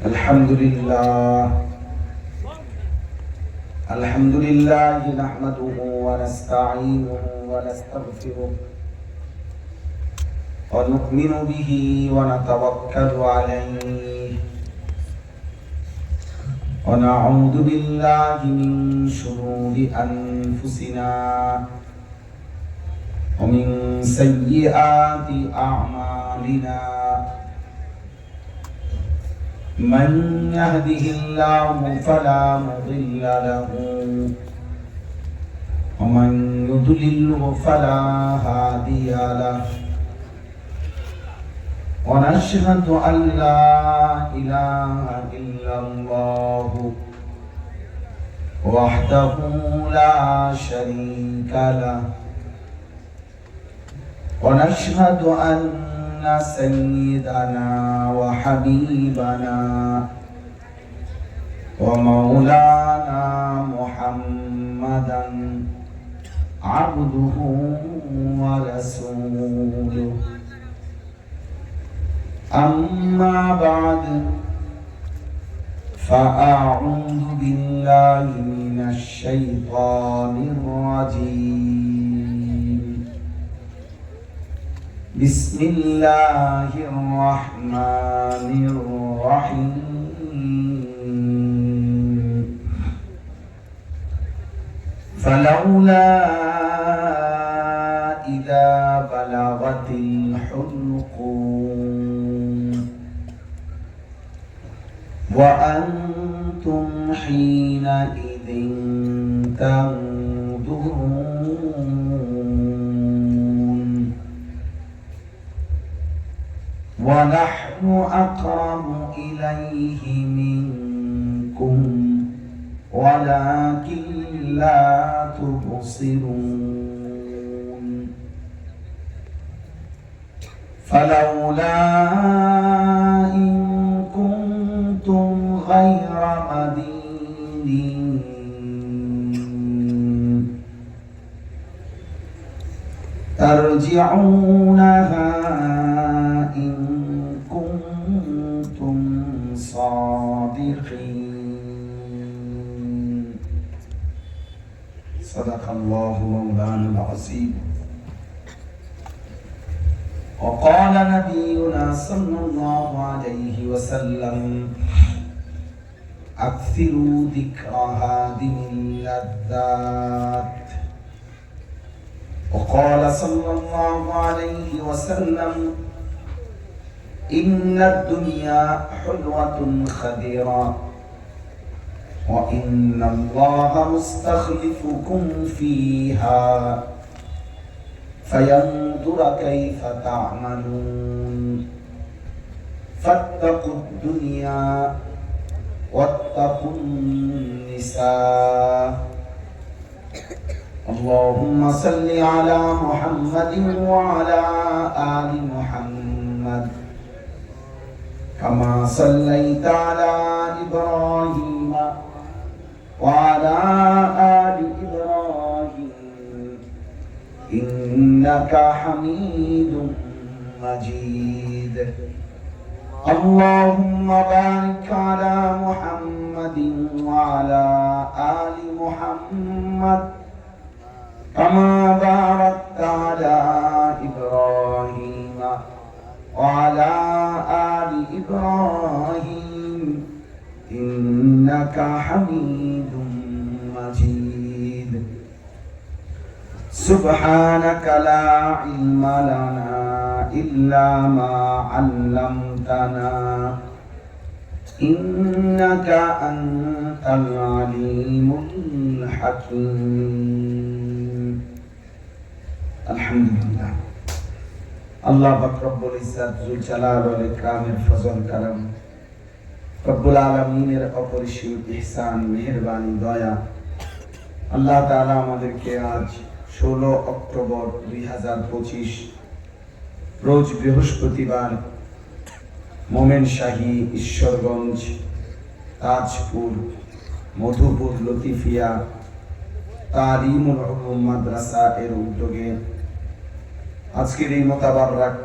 الحمد لله نحمده ونستعينه ونستغفره ونؤمن به ونتوكل عليه ونعوذ بالله من شرور أنفسنا ومن سيئات أعمالنا من يهده الله فلا مضل له ومن يضلله فلا هادي له ونشهد أن لا إله إلا الله وحده لا شريك له ونشهد أن سيدنا وحبيبنا ومولانا محمدا عبده ورسوله أما بعد فأعوذ بالله من الشيطان الرجيم بسم الله الرحمن الرحيم فلولا إذا بلغت الحلقوم وأنتم حينئذ تنظرون ونحن أقرب إليه منكم ولكن لا تبصرون فلولا إن كنتم غير مدينين ترجعونها إن كنتم صادقين صدق الله مولانا العظيم وقال نبينا صلى الله عليه وسلم أكثروا ذكر هادم اللذات وقال صلى الله عليه وسلم إن الدنيا حلوة خضرة وإن الله مستخلفكم فيها فينظر كيف تعملون فاتقوا الدنيا واتقوا النساء اللهم صل على محمد وعلى آل محمد كما صليت على إبراهيم وعلى آل إبراهيم إنك حميد مجيد اللهم بارك على محمد وعلى آل محمد كما باركت على إبراهيم وعلى آل إبراهيم إنك حميد مجيد سبحانك لا علم لنا إلا ما علمتنا إنك أنت العليم الحكيم الحمد لله আল্লাহ পাক রব্বুল ইজ্জত জুল জালাল ওয়াল ইকরামের ফজল করম রব্বুল আলামিনের অপরিসীম ইহসান মেহেরবানি দয়া আল্লাহ তাআলা আমাদেরকে আজ 16 অক্টোবর 2025 রোজ বৃহস্পতিবার মোমেন শাহী ঈশ্বরগঞ্জ তাজপুর মধুপুর লতিফিয়া তালিমুল উলুম মাদ্রাসা এর উদ্যোগে আজকের এই মোতাবারক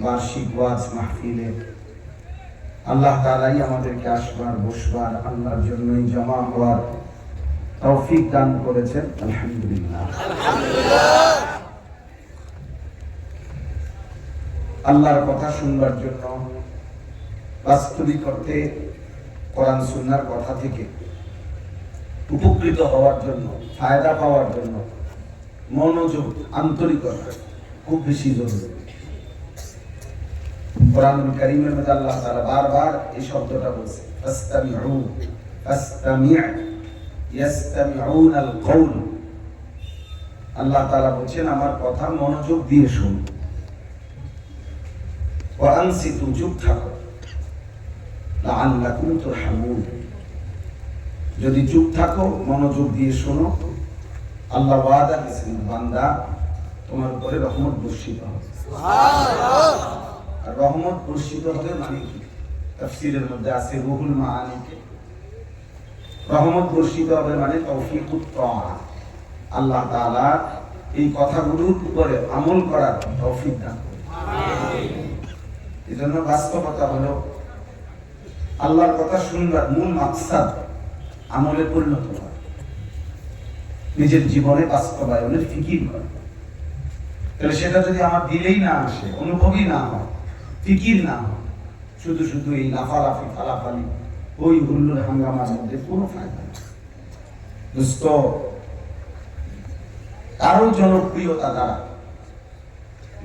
বার্ষিক ওয়াজ মাহফিলে আল্লাহ তাআলাই আমাদেরকে আসবার বসবার আল্লাহর জন্যই জমা হওয়ার তৌফিক দান করেছেন। আলহামদুলিল্লাহ। আল্লাহর কথা শুনবার জন্য, বাস্তবিক অর্থে কোরআন সুন্নাহর কথা থেকে উপকৃত হওয়ার জন্য, ফায়দা পাওয়ার জন্য মনোযোগ, আন্তরিকতা খুব বেশি জরুরি। কোরআনুল কারীমের মধ্যে আল্লাহ তাআলা বারবার এই শব্দটা বলছে, ফাসতামিউ ফাসতামি' ইয়াসতামিউনাল কওল। আল্লাহ তাআলা বলেন আমার কথা মনোযোগ দিয়ে শুনো, ওয়া আনসিতু, চুপ থাকো, লাআল্লাকুম তুরহামুন। যদি চুপ থাকো, মনোযোগ দিয়ে শোনো, আল্লাহ ওয়াদা করেছেন বান্দা তোমার উপরে রহমত বর্ষিত হবে। সুবহানাল্লাহ। আর রহমত বর্ষিত হবে মানে কি? তাফসীরের মধ্যে আছে রুহুল মাআনিতে রহমত বর্ষিত হবে মানে তৌফিকুত তাআ, আল্লাহ তাআলা এই কথাগুলোর উপরে আমল করার তৌফিক দান করুন। আমিন। এজন্য বাস্তবতা হলো আল্লাহর কথা শুনবার মূল মাকসাদ আমলে পরিণত করা, নিজের জীবনে বাস্তবায়নের ফিকির করা। তাহলে সেটা যদি আমার দিলেই না আসে, অনুভবই না হয়, ফিকির না হয়, শুধু শুধু এই লাফালাফি ফালাফালি ওই হুল্লোড় হাঙ্গামার মধ্যে কোনো ফায়দা নেই। দোস্ত, কারো জনপ্রিয়তা দ্বারা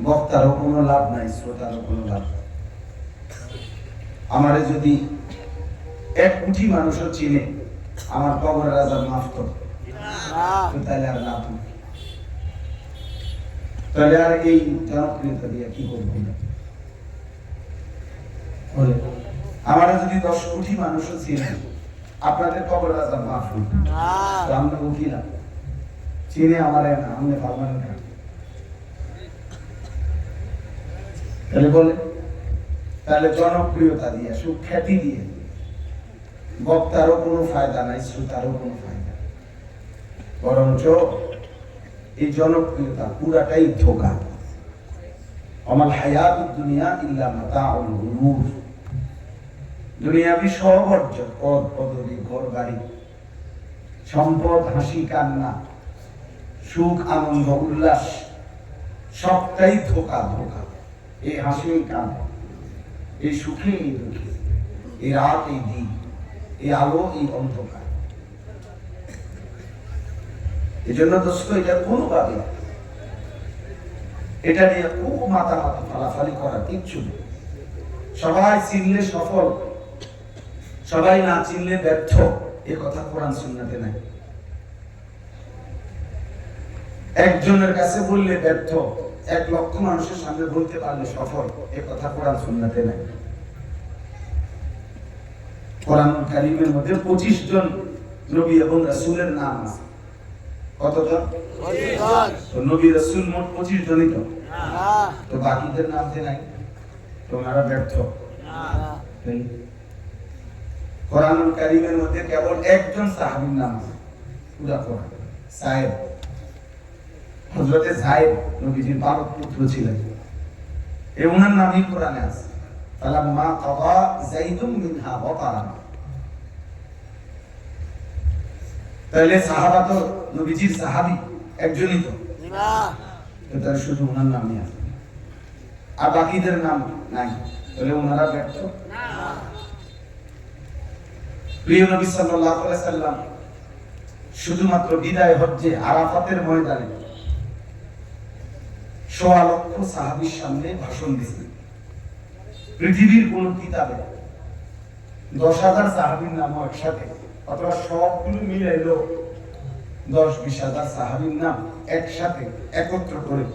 বক্তারও কোনো লাভ নাই, শ্রোতারও কোনো লাভ নাই। আমারে যদি 1 কোটি মানুষও চিনে, আমার কবরের আযাব মাফ তো তাহলে আর লাভ নেই। তাহলে আর এই জনপ্রিয়তা দিয়ে কি করবো? আমারে যদি 10 কোটি মানুষও চিনে, আপনাদের কবরের আযাব মাফ হই, তো আমরা উকিলা চিনে আমারে না, আমরা পারবেন না। তাহলে বলে, তাহলে জনপ্রিয়তা দিয়ে, সুখ্যাতি দিয়ে বক্তারও কোনো ফায়দা নাই, শ্রোতারও কোনো ফায়দা, বরঞ্চ এই জনপ্রিয়তা পুরাটাই ধোঁকা। আমাল হায়াতুদ দুনিয়া ইল্লা মাতাউল গুরুর। দুনিয়াবি সব অর্জন, পদ পদবি, ঘর বাড়ি, সম্পদ, হাসি কান্না, সুখ আনন্দ উল্লাস, সবটাই ধোঁকা। ধোঁকা। এই হাসি, এই কান্না, এই সুখে, এই দুঃখে, এই রাত, এই দিন, এই আলো, এই অন্ধকার। এই জন্য দোস্ত, এটা কোনোভাবে এটা নিয়ে খুব মাতামাতি ফালাফালি করার কিচ্ছু নেই। সবাই চিনলে সফল, সবাই না চিনলে ব্যর্থ, এ কথা কোরআন সুন্নাতে নাই। একজনের কাছে বললে ব্যর্থ, 1 লক্ষ মানুষের সামনে বলতে পারলে সফল, এ কথা কোরআন সুন্নাতে নাই। কোরআনুল কারীমের মধ্যে 25 জন নবী এবং রাসূলের নাম আছে। কতজন? 25 জন। তো নবী রাসূল মোট 25 জনই তো। তো বাকিদের নাম যে নাই, তোমরা ব্যর্থ। কোরআনুল কারীমের মধ্যে কেবল 1 জন সাহাবীর নাম আছে পুরা কোরআন, সায়েদ, হযরতে যায়েদ নবীজির বারো পুত্র ছিলেন, এই ওনার নামই কোরআনে আছে। ফালাম্মা কাদা যাইদুম মিনহা ওয়াতারা। তাহলে সাহাবা তো নবীজির সাহাবী একজনই তো, তার শুধু ওনার নামই আছে, আর বাকিদের নাম নাই, তাহলে ওনারা ব্যর্থ না। প্রিয় নবী সাল্লাল্লাহু আলাইহি সাল্লাম শুধুমাত্র বিদায় হজ্জে আরাফাতের ময়দানে 1.25 লক্ষ সাহাবীর সামনে ভাষণ দিয়েছেন। পৃথিবীর কোন কিতাবে 10,000 সাহাবীর নাম একসাথে অথবা সবগুলো মিলাইলো 10-20 হাজার সাহাবীর নাম একসাথে একত্র করে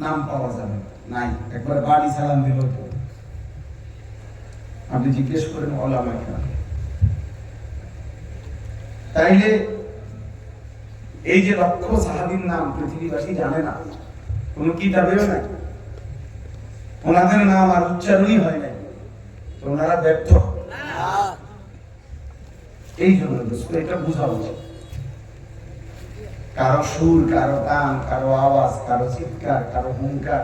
নাম পাওয়া যাবে নাই। একবার বাড়ি সালাম দিল, আপনি জিজ্ঞেস করেন ওলামায়ে কেরাম। তাইলে এই যে লক্ষ সাহাবীর নাম পৃথিবীবাসী জানে না, কোন কিতাবেও নাই, ওনাদের নাম আর উচ্চারণই হয় নাই, তো ওনারা ব্যর্থ। এই জন্য এটা বোঝা উচিত। কারো সুর, কারো গান, কারো আওয়াজ, কারো চিৎকার, কারো হুঙ্কার,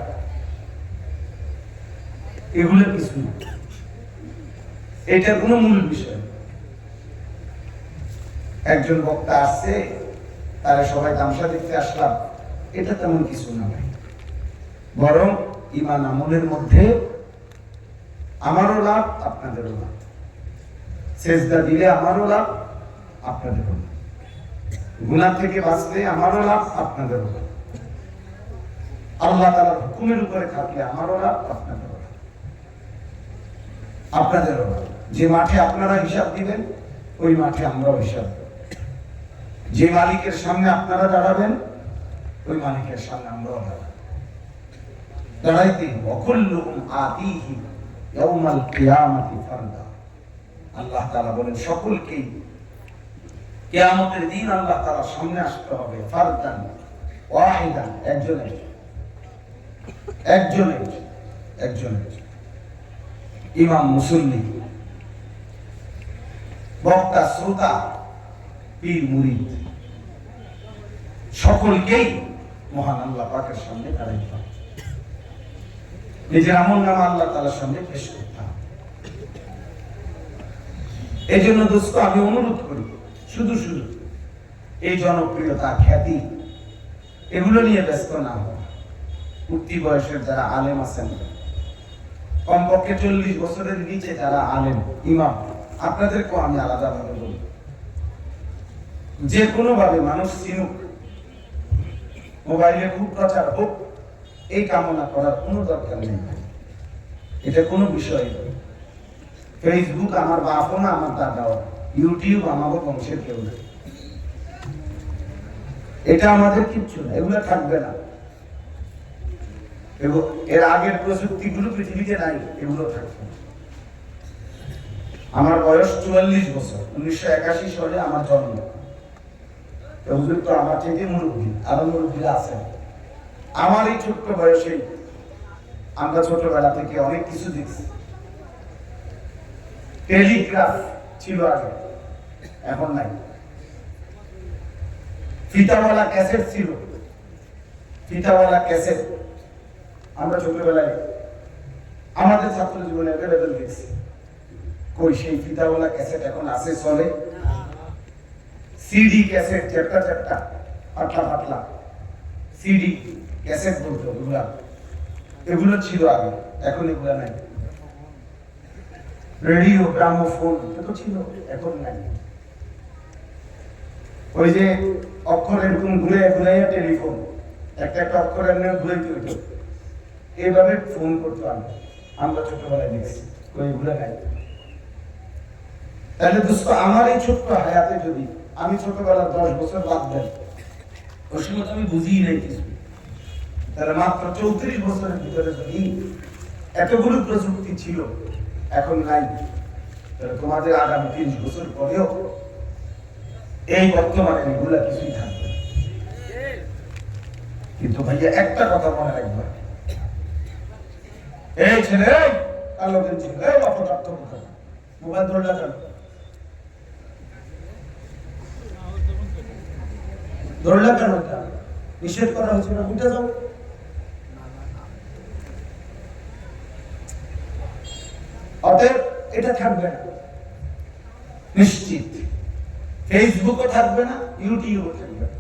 এগুলো কিছু না। এটা কোনো মূল বিষয়। একজন বক্তা আসছে, তারা সবাই তামসা দেখতে আসলাম, এটা তেমন কিছু না ভাই। বরং ঈমান আমলের মধ্যে আমারও লাভ, আপনাদেরও লাভ। সেজদা দিলে আমারও লাভ, আপনাদেরও লাভ। গুনাহ থেকে বাঁচলে আমারও লাভ, আপনাদেরও লাভ। আল্লাহ তাআলার হুকুমের উপরে থাকলে আমারও লাভ, আপনাদেরও লাভ। আপনাদেরও লাভ। যে মাঠে আপনারা হিসাব দিবেন, ওই মাঠে আমরাও হিসাব দেব। যে মালিকের সামনে আপনারা দাঁড়াবেন, ওই মালিকের সামনে আমরাও দাঁড়াইতে ওয়াকুল্লুহুম আতিহি ইয়াউমাল কিয়ামাতি ফারদা। আল্লাহ তাআলা বলেন সকলকেই কিয়ামতের দিন আল্লাহ তাআলার সামনে আসতে হবে, ফারদান ওয়াহিদান, একজনের। ইমাম, মুসল্লি, বক্তা, শ্রোতা, পীর, মুরিদ, সকলকেই মহান আল্লাহ পাকের সামনে দাঁড়াইতে হবে। নিজের আমলনামা আল্লাহ তাআলার সামনে পেশ করতে হবে। এই জন্য দোস্ত আমি অনুরোধ করি, শুধু এই জনপ্রিয়তা, খ্যাতি এগুলো নিয়ে ব্যস্ত না হওয়া। উঠতি বয়সের যারা আলেম আছেন, কমপক্ষে 40 বছরের নিচে যারা আলেম, ইমাম, আপনাদেরকেও আমি আলাদাভাবে বলি, যে কোনো ভাবে মানুষ চিনুক, মোবাইলে খুব প্রচার হোক, এই কামনা করার কোনো দরকার নেই। এটা কোনো বিষয় নয়। ফেসবুক আমার বাপও না, আমার দাদাও, ইউটিউব আমাদের বংশের কেউ না। এটা আমাদের কিচ্ছু না, এগুলো থাকবে না। এর আগের প্রযুক্তিগুলো পৃথিবীতে নাই, এগুলো থাকবে না। আমার বয়স 44 বছর, 1981 সালে আমার জন্ম। হুজুর তো আমার থেকে মুরব্বী, আরো মুরব্বীরা আছেন। আমার এই ছোট্ট বয়সে আমরা ছোটবেলা থেকে অনেক কিছু দেখছি। টেলিগ্রাফ ছিল আগে, এখন নাই। ফিতাওয়ালা ক্যাসেট ছিল, ফিতাওয়ালা ক্যাসেট আমরা ছোটবেলায় আমাদের ছাত্র জীবনে অ্যাভেলেবেল দেখছি। কই সেই ফিতাওয়ালা ক্যাসেট এখন আছে, চলে? সিডি ক্যাসেট, চ্যাপ্টা পাতলা সিডি ক্যাসেট বলতো, এগুলো ছিল আগে, এখন এগুলো নাই। রেডিও, গ্রামোফোন এগুলো ছিল, এখন নাই। ওই যে অক্ষর এরকম ঘুরাইয়া টেলিফোন, একটা অক্ষর এমনি ঘুরাইতে হইতো, এইভাবে ফোন করতো। আমরা ছোটবেলায় দেখছি, ওইগুলো নাই। তাহলে দোস্ত আমার এই ছোট্ট হায়াতে যদি আমি ছোটবেলার 10 বছর বাদ দেন, ওই সময় আমি বুঝিই নাই কিছু, তাহলে মাত্র 34 বছরের ভিতরে যদি এতগুলো প্রযুক্তি ছিল, এখন নাই, তাহলে তোমাদের আগামী 30 বছর পরেও এই বর্তমানে এগুলা কিছুই থাকবে। কিন্তু ভাইয়া একটা কথা মনে রাখবা, এই ছেলে কালো গেঞ্জি, এই অপদার্থ কথা, মোবাইল ধরলা কেন? ধরলা কেন? এটা নিষেধ করা হয়েছে না, উঠে যাও। অতএব এটা থাকবে না নিশ্চিত। ফেসবুকও থাকবে না, ইউটিউবও থাকবে না।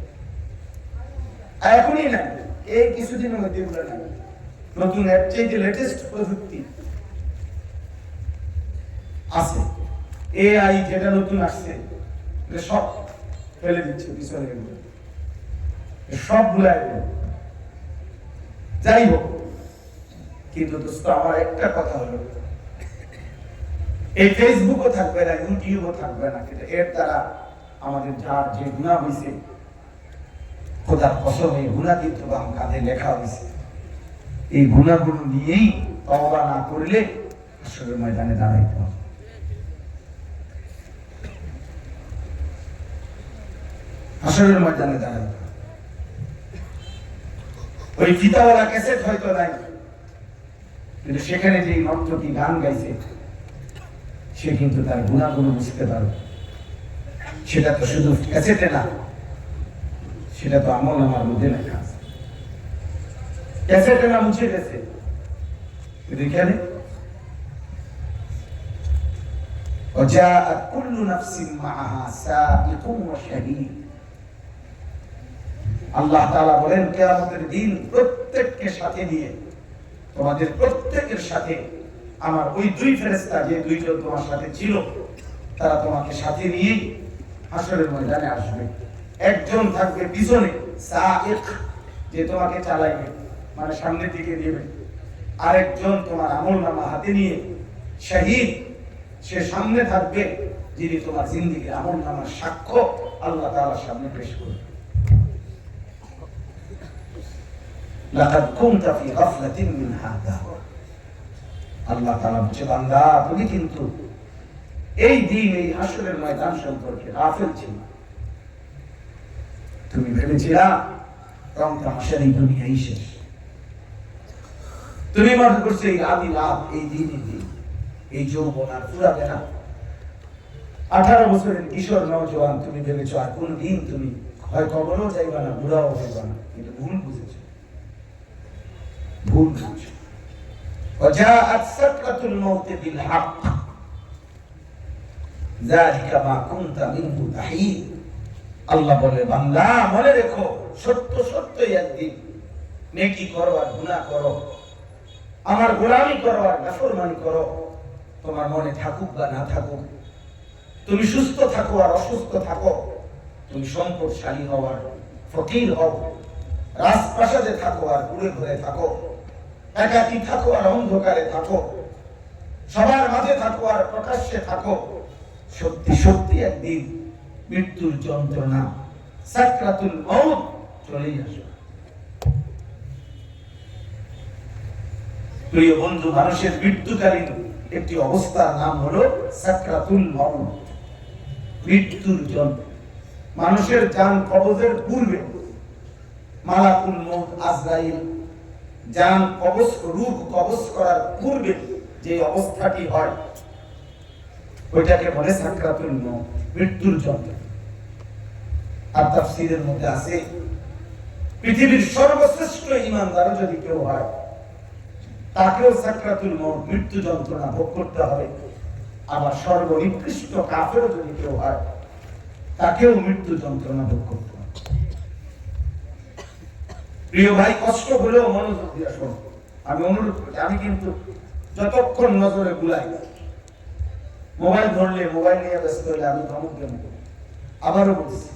এখনই নাই, এই কিছুদিনের মধ্যে এগুলো নাই। নতুন এর চাইতে লেটেস্ট প্রযুক্তি আছে, এআই যেটা নতুন আসছে, সব ফেলে দিচ্ছে পিছনে, সবগুলো যাই হোক। কিন্তু দোস্ত আমার একটা কথা হলো, এই ফেসবুকও থাকবে না, ইউটিউবও থাকবে না, কিন্তু এর দ্বারা আমাদের যার যে গুনাহ হয়েছে, খোদার কসম এই গুনাহ কিন্তু বাম কাঁধে লেখা হয়েছে। এই গুনাহগুলো নিয়েই তওবা না করলে হাসরের ময়দানে দাঁড়াইতে হবে। হাসরের ময়দানে দাঁড়াইতে হবে। ওই ফিতাওয়ালা ক্যাসেট হয়তো নাই, কিন্তু সেখানে যে নর্তকী গান গাইছে, সে কিন্তু তার গুনাহগুলো বুঝতে পারবে। সেটা তো শুধু ক্যাসেটে না, সেটা তো আমলনামার মধ্যে লেখা আছে। ক্যাসেটে না মুছে গেছে, কিন্তু এখানে وجاءت كل نفس معها سائق وشهيد। আল্লাহ তাআলা বলেন কিয়ামতের দিন প্রত্যেককে সাথে নিয়ে, তোমাদের প্রত্যেকের সাথে আমার ওই দুই ফেরেশতা যে দুইজন তোমার সাথে ছিল তারা তোমাকে সাথে নিয়ে হাসরের ময়দানে আসবে। একজন থাকবে পিছনে সাইক, যে তোমাকে চালাইবে, মানে সামনের দিকে নেবে। আরেকজন তোমার আমলনামা হাতে নিয়ে শহীদ, সে সামনে থাকবে, যিনি তোমার জিন্দেগীর আমলনামার সাক্ষ্য আল্লাহ তাআলার সামনে পেশ করবে। লাকাদ কুনতা ফি গাফলাতিন মিন হাদা। আল্লাহ তাআলা বলছে, বান্দা তুমি কিন্তু এই দিন, এই হাসরের ময়দান সম্পর্কে গাফিল ছিলে। তুমি ভেবেছিলা রং তামাশার এই দুনিয়াই শেষ। তুমি মনে করছো এই আদি লাভ, এই দিন, এই যৌবন আর ফুরাবে না। 18 বছরের কিশোর নওজোয়ান, তুমি ভেবেছো আর কোন দিন তুমি হয় কবরও যাইবা না, বুড়াও হইবা না। কিন্তু ভুল বুঝেছো, ভুল বুঝেছো। وجاءت سكرة الموت بالحق ذلك ما كنت منه تحيد। আল্লাহ বলে, বান্দা মনে রেখো, সত্য সত্যই একদিন নেকি করো আর গুনাহ করো, আমার গোলামি করো আর নাফরমানি করো। তোমার মনে থাকুক বা না থাকুক, তুমি সুস্থ থাকো আর অসুস্থ থাকো, তুমি সম্পদশালী হও আর ফকির হও, রাজপ্রাসাদে থাকো আর কুড়ে ঘরে থাকো, একাকী থাকো আর অন্ধকারে থাকো, সবার মাঝে থাকো আর প্রকাশ্যে থাকো, সত্যি সত্যি একদিন মৃত্যুর যন্ত্রণা, সাকরাতুল মউত চলেই আসবে। প্রিয় বন্ধু, মানুষের মৃত্যুকালীন একটি অবস্থার নাম হলো সাকরাতুল মউত, মৃত্যুর যন্ত্রণা। মানুষের জান কবজের পূর্বে মালাকুল মউত আজরাইল জান কবজ, রূহ কবজ করার পূর্বে যে অবস্থাটি হয় ওইটাকে বলে সাকরাতুল মউত, মৃত্যুর যন্ত্রণা। আর তাফসীরের মধ্যে আছে, পৃথিবীর সর্বশ্রেষ্ঠ ঈমানদার যদি কেউ হয় তাকেও সাকরাতুল মউত, মৃত্যু যন্ত্রণা ভোগ করতে হবে। আবার সর্বনিকৃষ্ট কাফেরও যদি কেউ হয় তাকেও মৃত্যু যন্ত্রণা ভোগ করতে হবে। প্রিয় ভাই, কষ্ট হলেও মনোযোগ দিয়ে শোনো। আমি অনুরোধ করছি, আমি কিন্তু যতক্ষণ নজরে বুলাই, মোবাইল ধরলে, মোবাইল নিয়ে ব্যস্ত হলে আমি ধমক দেব। আবারও বলছি,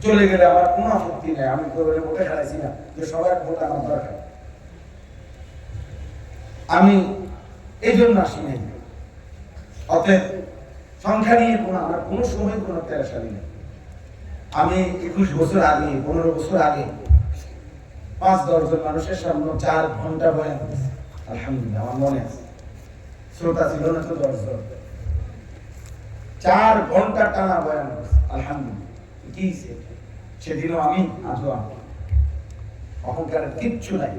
চলে গেলে আমার কোনো আপত্তি নেই, আমি করে ভোটে খাইছি না যে সবার ভোট আমার দরকার। আমি এই জন্য আসি নাই। অতএব সংখ্যা নিয়ে আমার কোনো সময় কোনো পেরেশানি নেই। আমি 21 বছর আগে, 15 বছর আগে 5-10 জন মানুষের সামনে 4 ঘন্টা বয়ান করেছি। আলহামদুলিল্লাহ, আমার মনে আছে। শ্রোতা ছিল না তো 10 জন, 4 ঘন্টা টানা বয়ান করেছি। আলহামদুলিল্লাহ। কি সেদিনও আমি, আজও আমি। অহংকারের কিচ্ছু নাই,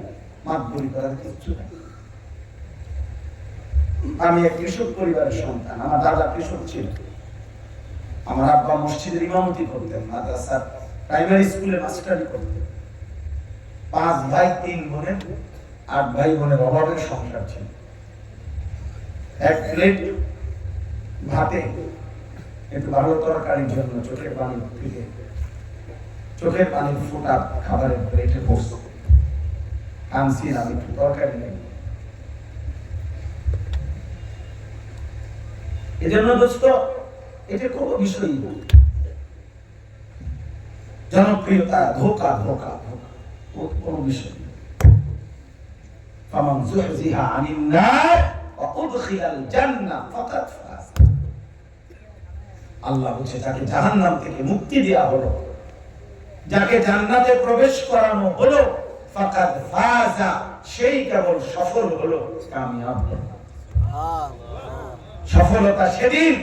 মাতবরি করার কিচ্ছু নাই। আমি এক কৃষক পরিবারের সন্তান। আমার দাদা কৃষক ছিল, আমার আব্বা মসজিদের ইমামতি করতেন, মাদ্রাসার প্রাইমারি স্কুলে মাস্টারি করতেন। 5 ভাই 3 বোনের, 8 ভাই বোনের অভাবের সংসার ছিল। এক প্লেট ভাতে একটু ভালো তরকারির জন্য চোখের পানি ফিরে, চোখের পানি ফোটা খাবারের প্লেটে বসত। আনছি আমি একটু তরকারি নেই। এজন্য দোস্ত, এটা কোনো বিষয় না। জনপ্রিয়তা, ধোকা ধোকা ধোকা, কোনো বিষয় না। ফামান যুহজিহা আনিন নার ওয়া উদখিলাল জান্নাহ ফাকাদ ফাজ। আল্লাহ বলছে, যাকে জাহান্নাম থেকে মুক্তি দেওয়া হলো, যাকে জান্নাতে প্রবেশ করানো হলো, ফাকাদ ফাজা, সেই কেবল সফল হলো, কামিয়াব হলো। সফলতা সেদিন,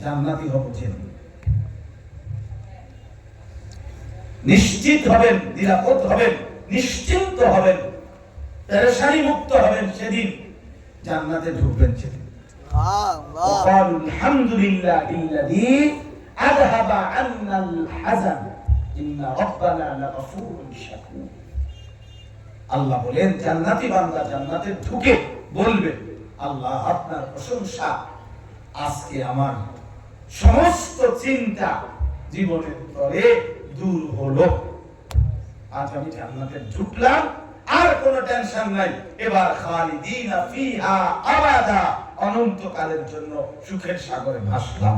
জান্নাতি হব যেদিন। নিশ্চিত হবেন, নিরাপদ হবেন, নিশ্চিন্ত হবেন, পেরেশানি মুক্ত হবেন সেদিন, জান্নাতে ঢুকবেন সেদিন। وقالوا الحمد لله الذي أذهب عنا الحزن إن ربنا لغفور شكور। আল্লাহ বলেন, জান্নাতি বান্দা জান্নাতে ঢুকে বলবে, আল্লাহ আপনার প্রশংসা, আজকে আমার সমস্ত চিন্তা জীবনের তরে দূর হলো। আজ আমি জান্নাতে ঢুকলাম, আর কোনো টেনশন নাই। এবার খালিদিনা ফিহা আবাদা, অনন্তকালের জন্য সুখের সাগরে ভাসলাম।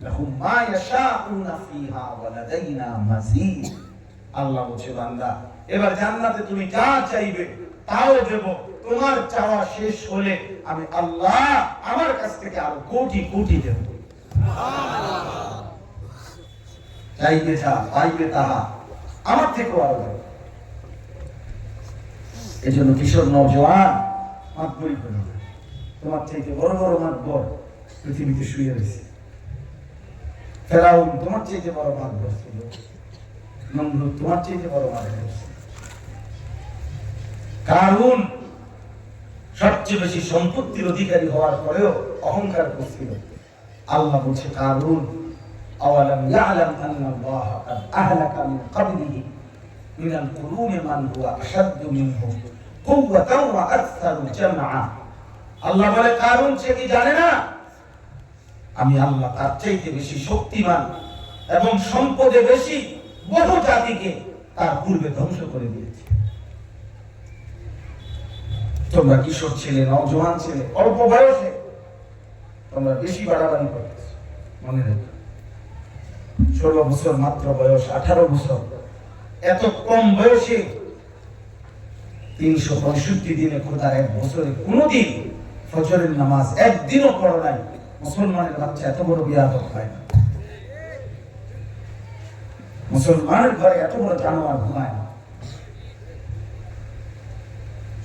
লাহুম মা ইয়াশাউনা ফিহা ওয়া লাদাইনা মাজিদ। আল্লাহ বলছে, বান্দা এবার জান্নাতে তুমি যা চাইবে তাও দেব। তোমার চাওয়া শেষ হলে আমি আল্লাহ আমার কাছ থেকে আরো কোটি কোটি দেব। চাইবে যা, পাইবে তাহা, আমার থেকেও আরো দেব। এই জন্য কিশোর নওজোয়ান, মাতবরি করো না। তোমার চাইতে বড় বড় মাতবর পৃথিবীতে শুয়ে রয়েছে। ফেরাউন তোমার চাইতে বড় মাতবর ছিল, নমরুদ তোমার চাইতে বড় মাতবর ছিল, কারুন সবচেয়ে বেশি সম্পত্তির অধিকারী হওয়ার পরেও অহংকার করছিল। আল্লাহ বলছে, কারুন আওয়ালাম ইয়ালাম আন্নাল্লাহ কাদ আহলাকা মিন ক্বাবলিহি মিনাল কুরুনি মান হুয়া আশাদ্দু মিনহু কুওয়াতান ওয়া আকসারু জামআ। আল্লাহ বলে, কারুন সে কি জানে না আমি আল্লাহ তার চাইতে বেশি শক্তিমান এবং সম্পদে বেশি বহু জাতিকে তার পূর্বে ধ্বংস করে দিয়েছি। তোমরা কিশোর ছেলে, নওজোয়ান ছেলে, অল্প বয়সে তোমরা বেশি বাড়াবাড়ি করতেছ। মনে রেখো, 16 বছর মাত্র বয়স, 18 বছর, এত কম বয়সে 365 দিনে খোদার এক বছরে কোনদিন ফজরের নামাজ একদিনও পড়ো নাই। মুসলমানের বাচ্চা এত বড় বিয়াদব হয় না। মুসলমানের ঘরে এত বড় জানোয়ার ঘুমায় না।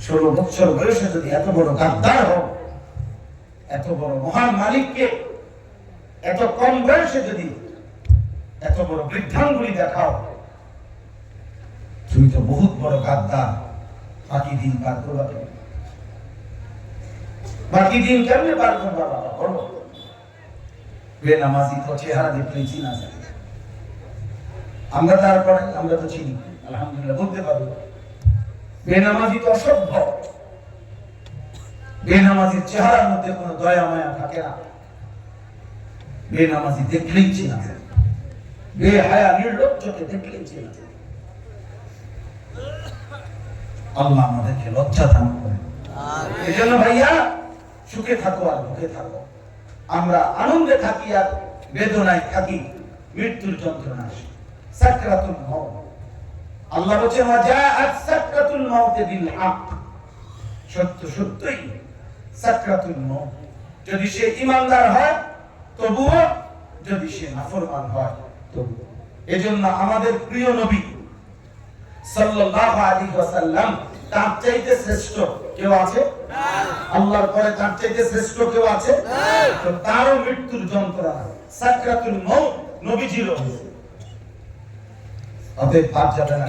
16 বছর বয়সে যদি এত বড় গাদ্দার হও, এত বড় মহান মালিককে এত কম বয়সে যদি এত বড় বৃদ্ধাঙ্গুলি দেখাও, তুমি তো বহুত বড় গাদ্দার। বাকি দিন পার করবা, বাকি দিন কেমনে পার করবা? বাবা বলো, বেনামাজি তো চেহারা দেখলেই চিনা যায়। আমরা তারপরে আমরা তো চিনি, আলহামদুলিল্লাহ বলতে পারবো। বেনামাজি তো অসভ্য, বেনামাজির চেহারার মধ্যে কোনো দয়া মায়া থাকে না। বেনামাজি দেখলেই চিনা যায়, বেহায়া নির্লজ্জকে দেখলেই চিনা যায়। আল্লাহ আমাদেরকে লজ্জা দান করে। এই জন্য ভাইয়া, সুখে থাকো আর দুঃখে থাকো। আমরা আনন্দে থাকি আর বেদনায় থাকি, মৃত্যুর যন্ত্রণা আসে, সাকরাতুল মউত। আল্লাহ বলেন, ওয়া জাআত সাকরাতুল মাউত বিল হক। সত্য সত্যই সাকরাতুল মউত। যদি সে ঈমানদার হয় তবুও, যদি সে নাফরমান হয় তবুও। এজন্য আমাদের প্রিয় নবী সাল্লাল্লাহু আলাইহি ওয়াসাল্লাম, তার চাইতে শ্রেষ্ঠ কেউ আছে? আল্লাহর পরে তার চাইতে শ্রেষ্ঠ কেউ আছে? তো তারও মৃত্যুর যন্ত্রণা, সাকরাতুল মউত নবীজিরও হয়েছে। অতএব বাদ যাবে না।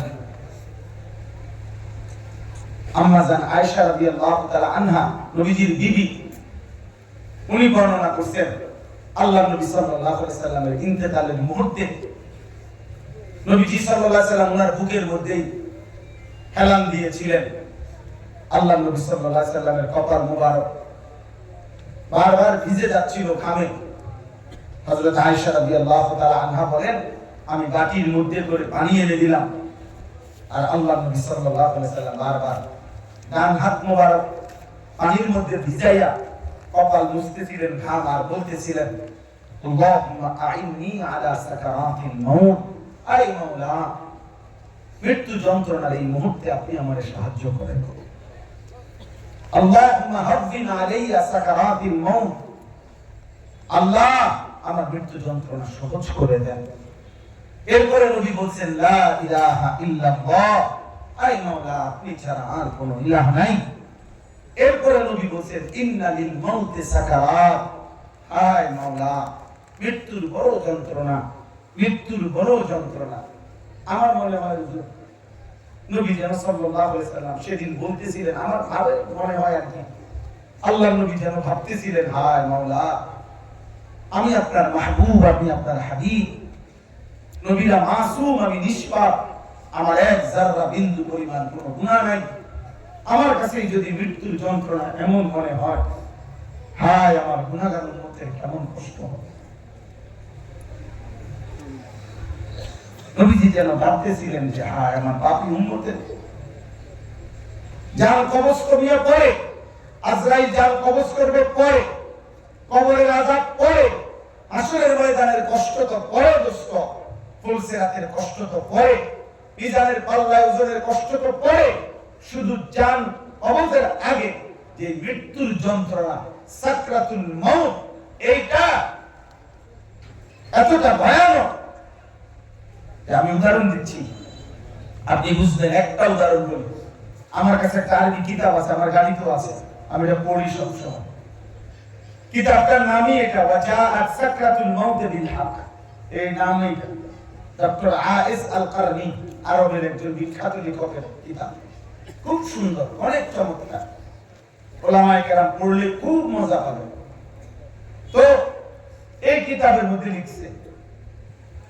আম্মা জান আয়েশা রাদিয়াল্লাহু তাআলা আনহা, নবীজির বিবি, উনি বর্ণনা করছেন আল্লাহর নবী সাল্লাল্লাহু আলাইহি ওয়াসাল্লামের ইন্তেকালের মুহূর্তে নবীজি সাল্লাল্লাহু আলাইহি ওয়াসাল্লাম ওনার বুকের মধ্যেই হেলান দিয়েছিলেন। আল্লাহর নবী সাল্লাল্লাহু আলাইহি ওয়াসাল্লামের কপাল মুবারক বারবার ভিজে যাচ্ছিল ঘামে। হযরত আয়েশা রাদিয়াল্লাহু তাআলা আনহা বলেন, আমি বাটির মধ্যে করে পানি এনে দিলাম, আর আল্লাহর নবী সাল্লাল্লাহু আলাইহি ওয়াসাল্লাম বারবার ডান হাত মুবারক পানির মধ্যে ভিজাইয়া কপাল মুছতেছিলেন ঘাম, আর বলতেছিলেন, আল্লাহুম্মা আইন্নী আলা সাকারাতিল মাউত। আয় মাওলা, মৃত্যু যন্ত্রণার এই মুহূর্তে আপনি আমাকে সাহায্য করেন। আল্লাহুম্মা হাফিন আলাইয়া সাকারাতিল মাউত। আল্লাহ, আমার মৃত্যু যন্ত্রণা সহজ করে দেন। এরপরে নবী বলছেন, লা ইলাহা ইল্লাল্লাহ। আয় মাওলা, আপনি ছাড়া আর কোনো ইলাহ নাই। এরপরে নবী বলছেন, ইন্না লিল মাউতি সাকারাত। আয় মাওলা, মৃত্যুর বড় যন্ত্রণা, মৃত্যুর বড় যন্ত্রণা। আমার মনে হয় নবী যেন সাল্লাল্লাহু আলাইহি ওয়াসাল্লাম সেদিন বলতেছিলেন, আমার ভাবে মনে হয় আর কি, আল্লাহর নবী যেন ভাবতেছিলেন, হায় মাওলা, আমি আপনার মাহবুব, আপনি আপনার হাবিব, নবীরা মাসুম, আমি নিষ্পাপ, আমার এক যাররা বিন্দু পরিমাণ কোনো গুনাহ নাই। আমার কাছে যদি মৃত্যুর যন্ত্রণা এমন মনে হয়, হায় আমার গুনাহগার উম্মতের কেমন কষ্ট হবে। নবীজি যেন ভাবতেছিলেন যে হায় আমার পাপী উম্মতের জান কবজ করিয়া পরে, আজরাইল জান কবজ করবে পরে, কবরের আযাব পরে, হাসরের ময়দানের কষ্ট তো পরে, দোস্ত ফুলসিরাতের কষ্ট তো পরে, মিজানের পাল্লায় ওজনের কষ্ট তো পরে, শুধু জান কবজের আগে যে মৃত্যুর যন্ত্রণা সাকরাতুল মউত, এইটা এতটা ভয়ানক। আমি উদাহরণ দিচ্ছি, আপনি বুঝবেন। একটা উদাহরণ বলি, আমার কাছে একটা আরবি কিতাব আছে, আমার গাড়িতেও আছে, আমি এটা পড়ি সবসময়। কিতাবটার নামই এটা, ওয়াজাআত সাকরাতুল মাউত বিল হক। এই নামই ডক্টর আইস আল কারনি, আরবের একজন বিখ্যাত লেখকের কিতাব। খুব সুন্দর, অনেক চমৎকার, ওলামায়ে কেরাম পড়লে খুব মজা পাবে। তো এই কিতাবের মধ্যে লিখছে,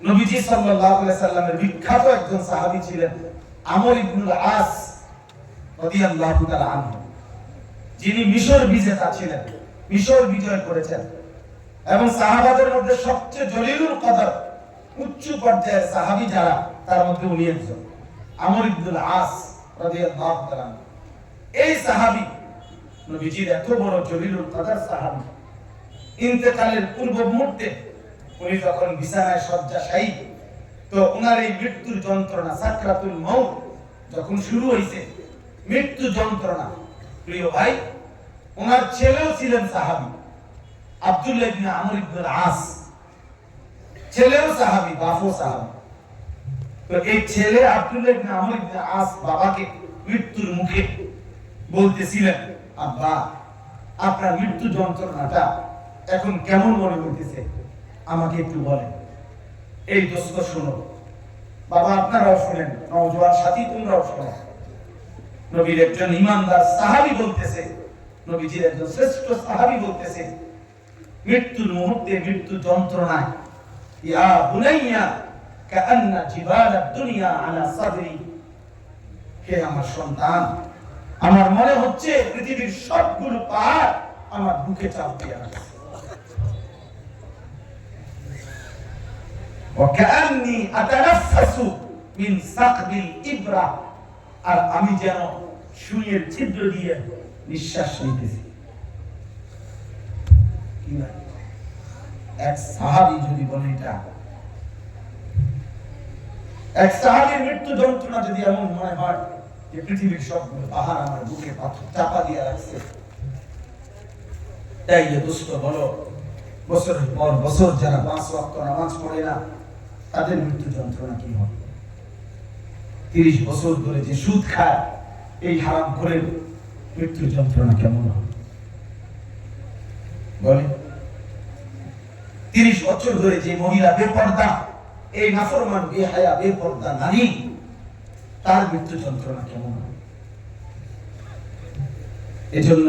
নবীজি সাল্লাল্লাহু আলাইহি সাল্লামের বিখ্যাত একজন সাহাবী ছিলেন আমর ইবনুল আস রাদিয়াল্লাহু তাআলা আনহু, যিনি মিশর বিজেতা ছিলেন, মিশর বিজয় করেছেন এবং সাহাবাদের মধ্যে সবচেয়ে জলিলুল কদর, উচ্চ পর্যায়ের সাহাবী যারা, তার মধ্যে উনি একজন, আমর ইবনুল আস রাদিয়াল্লাহু তাআলা। এই সাহাবী নবীজির এত বড় জলিলুল কদর সাহাবী, ইন্তেকালের পূর্ব মুহূর্তে উনি যখন বিছানায় শয্যাশায়ী, তো ওনার এই মৃত্যুর যন্ত্রণা সাকরাতুল মউত যখন শুরু হইছে, মৃত্যু যন্ত্রণা, প্রিয় ভাই, ওনার ছেলেও ছিলেন সাহাবী, আব্দুল্লাহ ইবনে আমর ইবনুল আস, ছেলেও সাহাবী, বাপও সাহাবী। তো এই ছেলে আব্দুল্লাহ ইবনে আমর ইবনে আস বাবাকে মৃত্যুর মুখে বলতেছিলেন, আব্বা আপনার মৃত্যু যন্ত্রণাটা এখন কেমন মনে হইতেছে, আমাকে একটু বলেন। এই দোস্ত শোনো, বাবা আপনারাও শুনেন, নওজোয়ান সাথী তোমরাও শোনো। নবীর একজন ইমানদার সাহাবী বলতেছে, নবীজির একজন শ্রেষ্ঠ সাহাবী বলতেছে, মৃত্যুর মুহূর্তে, মৃত্যু যন্ত্রণায়, ইয়া বুনাইয়া কাআন্না জিবালাদ দুনিয়া আলা সাদরি, হে আমার সন্তান, আমার মনে হচ্ছে পৃথিবীর সবগুলো পাহাড় আমার বুকে চাপ দিয়ে আছে। ওয়াকান্নি আতানাফাসু মিন সাকবিল ইবরা, আর আমি যেন সুইয়ের ছিদ্র দিয়ে নিঃশ্বাস নিতেছি। এক সাহাবী যদি বলে, এটা এক সাহাবীর মৃত্যু যন্ত্রণা যদি এমন মনে হয় যে পৃথিবীর সবগুলো পাহাড় আমার বুকে পাথর চাপা দিয়ে রাখছে, তাই যে দুষ্ট বলো, বছরের পর বছর যারা 5 ওয়াক্ত নামাজ পড়ে না, তাদের মৃত্যু যন্ত্রণা কি হবে? 30 বছর ধরে যে সুদ খায়, এই হারাম করে মৃত্যু যন্ত্রণা কেমন হবে বলে? 30 বছর ধরে যে মহিলা বেপর্দা, এই নাফরমান বেহায়া বেপর্দা নারী, তার মৃত্যু যন্ত্রণা কেমন হবে? এজন্য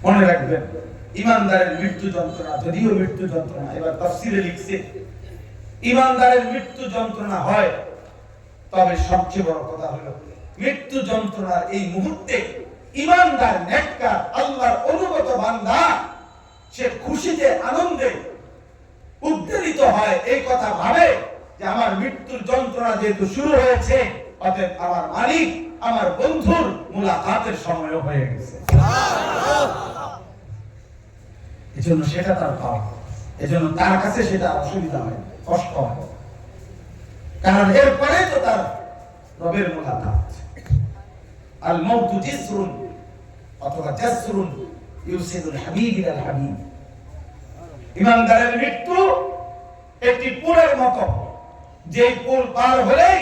মনে রাখবেন, ইমানদারের মৃত্যু যন্ত্রণা, যদিও মৃত্যু যন্ত্রণা, এবার তাফসীরে লিখছে, ইমানদারের মৃত্যু যন্ত্রণা হয়, তবে সবচেয়ে বড় কথা হলো মৃত্যু যন্ত্রণার এই মুহূর্তে ইমানদার নেককার আল্লাহর অনুগত বান্দা সে খুশিতে আনন্দে উদ্বেলিত হয়, এই কথা ভাবে যে আমার মৃত্যুর যন্ত্রণা যেহেতু শুরু হয়েছে, অতএব আমার মালিক, আমার বন্ধুর মুলাকাতের সময় হয়ে গেছে। এজন্য সেটা তার পাওয়া, এজন্য তার কাছে সেটা অসুবিধা হয়, কষ্ট হয়, কারণ এরপরে তো তার রবের মুলাকাত। আল মাউতু জিসরুন অথবা জাসরুন ইউসিদুল হাবিব ইলাল হাবিব, ইমানদারের মৃত্যু একটি পুলের মতো, যে পুল পার হলেই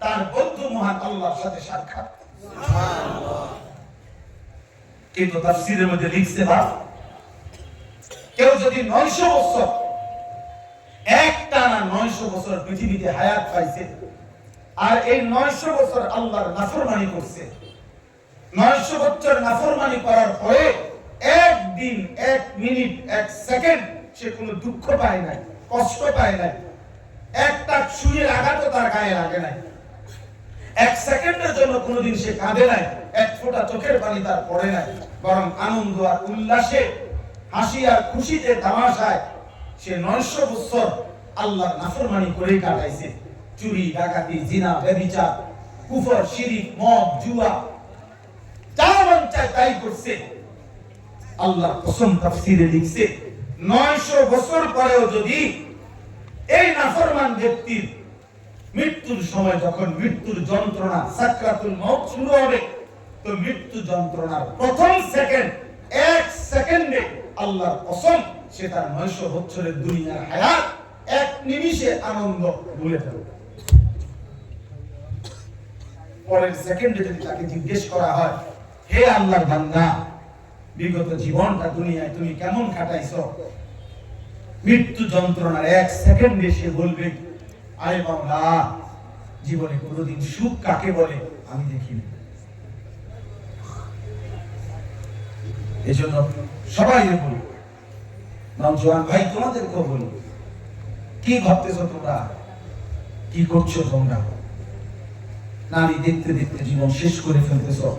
তার বন্ধু মহান আল্লাহর সাথে সাক্ষাৎ। সুবহানাল্লাহ। কিন্তু তাফসীরের মধ্যে লিখছে, ভাব কেউ যদি 900 বছর, একটানা 900 বছর পৃথিবীতে হায়াত পাইছে, আর এই 900 বছর আল্লাহর নাফরমানি করছে, 900 বছর নাফরমানি করার পরে একদিন, 1 মিনিট, 1 সেকেন্ড সে কোনো দুঃখ পায় নাই, কষ্ট পায় নাই, একটা সুইয়ের আঘাতও তার গায়ে লাগে নাই, এক সেকেন্ডের জন্য কোনোদিন সে কাঁদে নাই, এক ফোঁটা চোখের পানি তার পড়ে নাই, বরং আনন্দ আর উল্লাসে, হাসি আর খুশিতে, তামাশায় সে 900 বছর আল্লাহর নাফরমানি করেই কাটাইছে। চুরি, ডাকাতি, জিনা, ব্যভিচার, কুফর, শিরিক, মদ, জুয়া, যা মন চায় তাই করছে। আল্লাহর কসম তাফসীরে লিখছে 900 বছর পরেও যদি এই নাফরমান ব্যক্তির মৃত্যুর সময় যখন মৃত্যুর যন্ত্রণা সাকরাতুল মউত শুরু হবে, তো মৃত্যু যন্ত্রণার প্রথম সেকেন্ড, এক সেকেন্ডে আল্লাহর কসম সে তার 900 বছরের দুনিয়ার হায়াত এক নিমিষে আনন্দ ভুলে যাবে। পরের সেকেন্ডে যদি তাকে জিজ্ঞেস করা হয়, হে আল্লাহর বান্দা, বিগত জীবনটা দুনিয়ায় তুমি কেমন কাটাইছো, মৃত্যু যন্ত্রণার এক সেকেন্ডে সে বলবে, আরে বাবা, জীবনে কোনোদিন সুখ কাকে বলে আমি দেখিনি। এজন্য সবাই বলি, নওজোয়ান ভাই তোমাদেরকেও বলি, কি ভাবতেছো তোমরা, কি করছো তোমরা? নারী দেখতে দেখতে জীবন শেষ করে ফেলতেছো,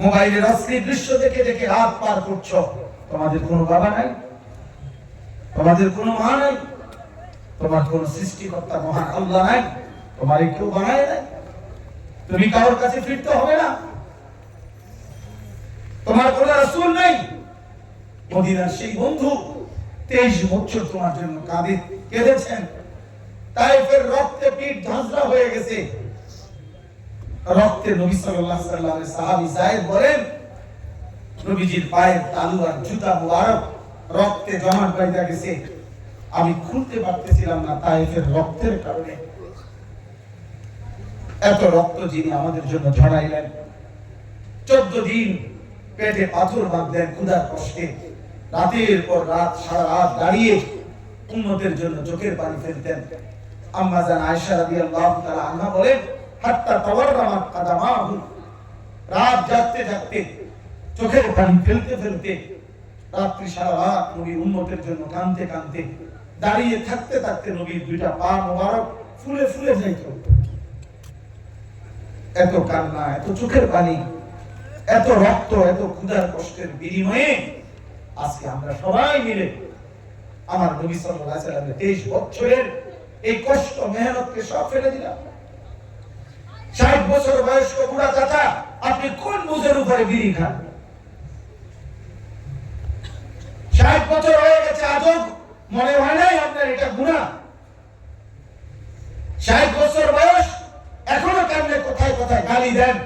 মোবাইলের অশ্লীল দৃশ্য দেখে দেখে রাত পার করছো। তোমাদের কোনো বাবা নাই, তোমাদের কোনো মা নাই, তোমার কোন সৃষ্টিকর্তা মহান আল্লাহ নাই, তোমার কেউ বানায় নাই, তুমি কারোর কাছে ফিরতে হবে না, তোমার কোন রাসূল নেই। মদিনার সেই বন্ধু 23 বছর তোমার জন্য কেঁদেছেন, তাইফের রক্তে পিঠ ঝাঁঝরা হয়ে গেছে, রক্তে নবী সাল্লাল্লাহু আলাইহি ওয়াসাল্লামের সাহাবী যায়েদ বলেন, নবীজির পায়ের তালু আর জুতা মুবারক রক্তে জমাট বাইধা গেছে, আমি খুলতে পারতেছিলাম না তাইফের রক্তের কারণে। এত রক্ত যিনি আমাদের জন্য ঝরাইলেন, 14 দিন পেটে পাথর বাঁধলেন ক্ষুধার কষ্টে, রাতের পর রাত সারা রাত দাঁড়িয়ে উম্মতের জন্য চোখের পানি ফেলতেন। আম্মা জান আয়েশা রাদিয়াল্লাহু তাআলা আনহা বলেন, হাত্তা তাওয়াররামাত কাদামাহু, রাত জাগতে জাগতে চোখের পানি ফেলতে ফেলতে রাত্রি সারা রাত নবী উম্মতের জন্য কাঁদতে কাঁদতে, দাঁড়িয়ে থাকতে থাকতে নবীর দুইটা পা মোবারক ফুলে ফুলে যাইত। এত কান্না, এত চোখের পানি, এত রক্ত, এত ক্ষুধার কষ্টের বিনিময়ে আজকে আমরা সবাই মিলে আমার নবী সাল্লাল্লাহু আলাইহি ওয়াসাল্লামের 23 বছরের এই কষ্ট মেহনতকে সব ফেলে দিলাম। 60 বছর বয়স্ক বুড়া চাচা, আপনি কোন বুঝের উপরে বিড়ি খান? 60 বছর হয়ে গেছে, আজও মনে হয় নাই আপনার এটা গুনাহ? 60 বছর বয়স, এখনো কেমনে কোথায় কোথায় গালি দেন,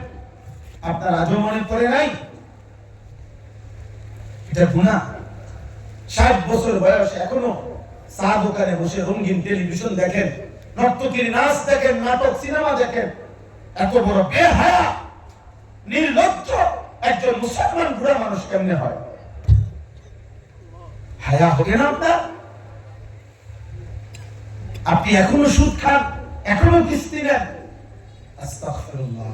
আপনার আজও মনে পড়ে নাই এটা গুনাহ? 60 বছর বয়স, এখনো চা দোকানে বসে রঙিন টেলিভিশন দেখেন, নর্তকীর নাচ দেখেন, নাটক সিনেমা দেখেন। এত বড় বেহায়া নির্লজ্জ একজন মুসলমান বুড়া মানুষ কেমনে হয়? হায়া হবে না আপনার? আপনি এখনো সুদ খান, এখনো কিস্তি নেন। আস্তাগফিরুল্লাহ।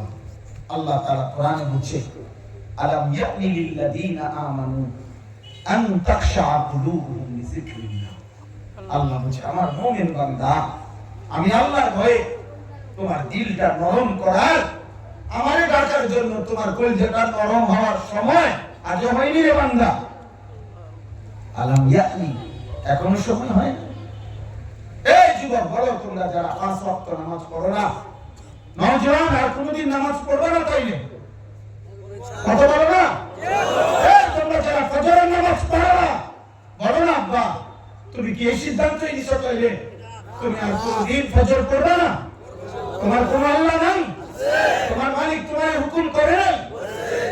আল্লাহ তাআলা কোরআনে বলছে, আলাম ইয়ানি লিল্লাযীনা আমানু আন তাখশা কুলুবুহুম লিযিকরিল্লাহ। আল্লাহ বলছে, আমার মুমিন বান্দা, আমি আল্লাহর ভয়ে তোমার দিলটা নরম করার, আমারে ডাকার জন্য তোমার কলিজাটা নরম হওয়ার সময় আজও হয়নি রে বান্দা। আলাম ইয়ানি, এখনো সময় হয় না? এই যুবক বলো, তোমরা যারা 5 ওয়াক্ত নামাজ পড়ো না, নওজোয়ান আর কোনদিন নামাজ পড়বে না তাইলে? কথা বলো না? এই তোমরা যারা ফজরের নামাজ পড়ো না, বলো না আব্বা, তুমি কি এই সিদ্ধান্তই নিছো তাইলে তুমি আর কোনদিন ফজর পড়বে না? তোমার কোনো আল্লাহ নাই? তোমার মালিক তোমার হুকুম করে নাই?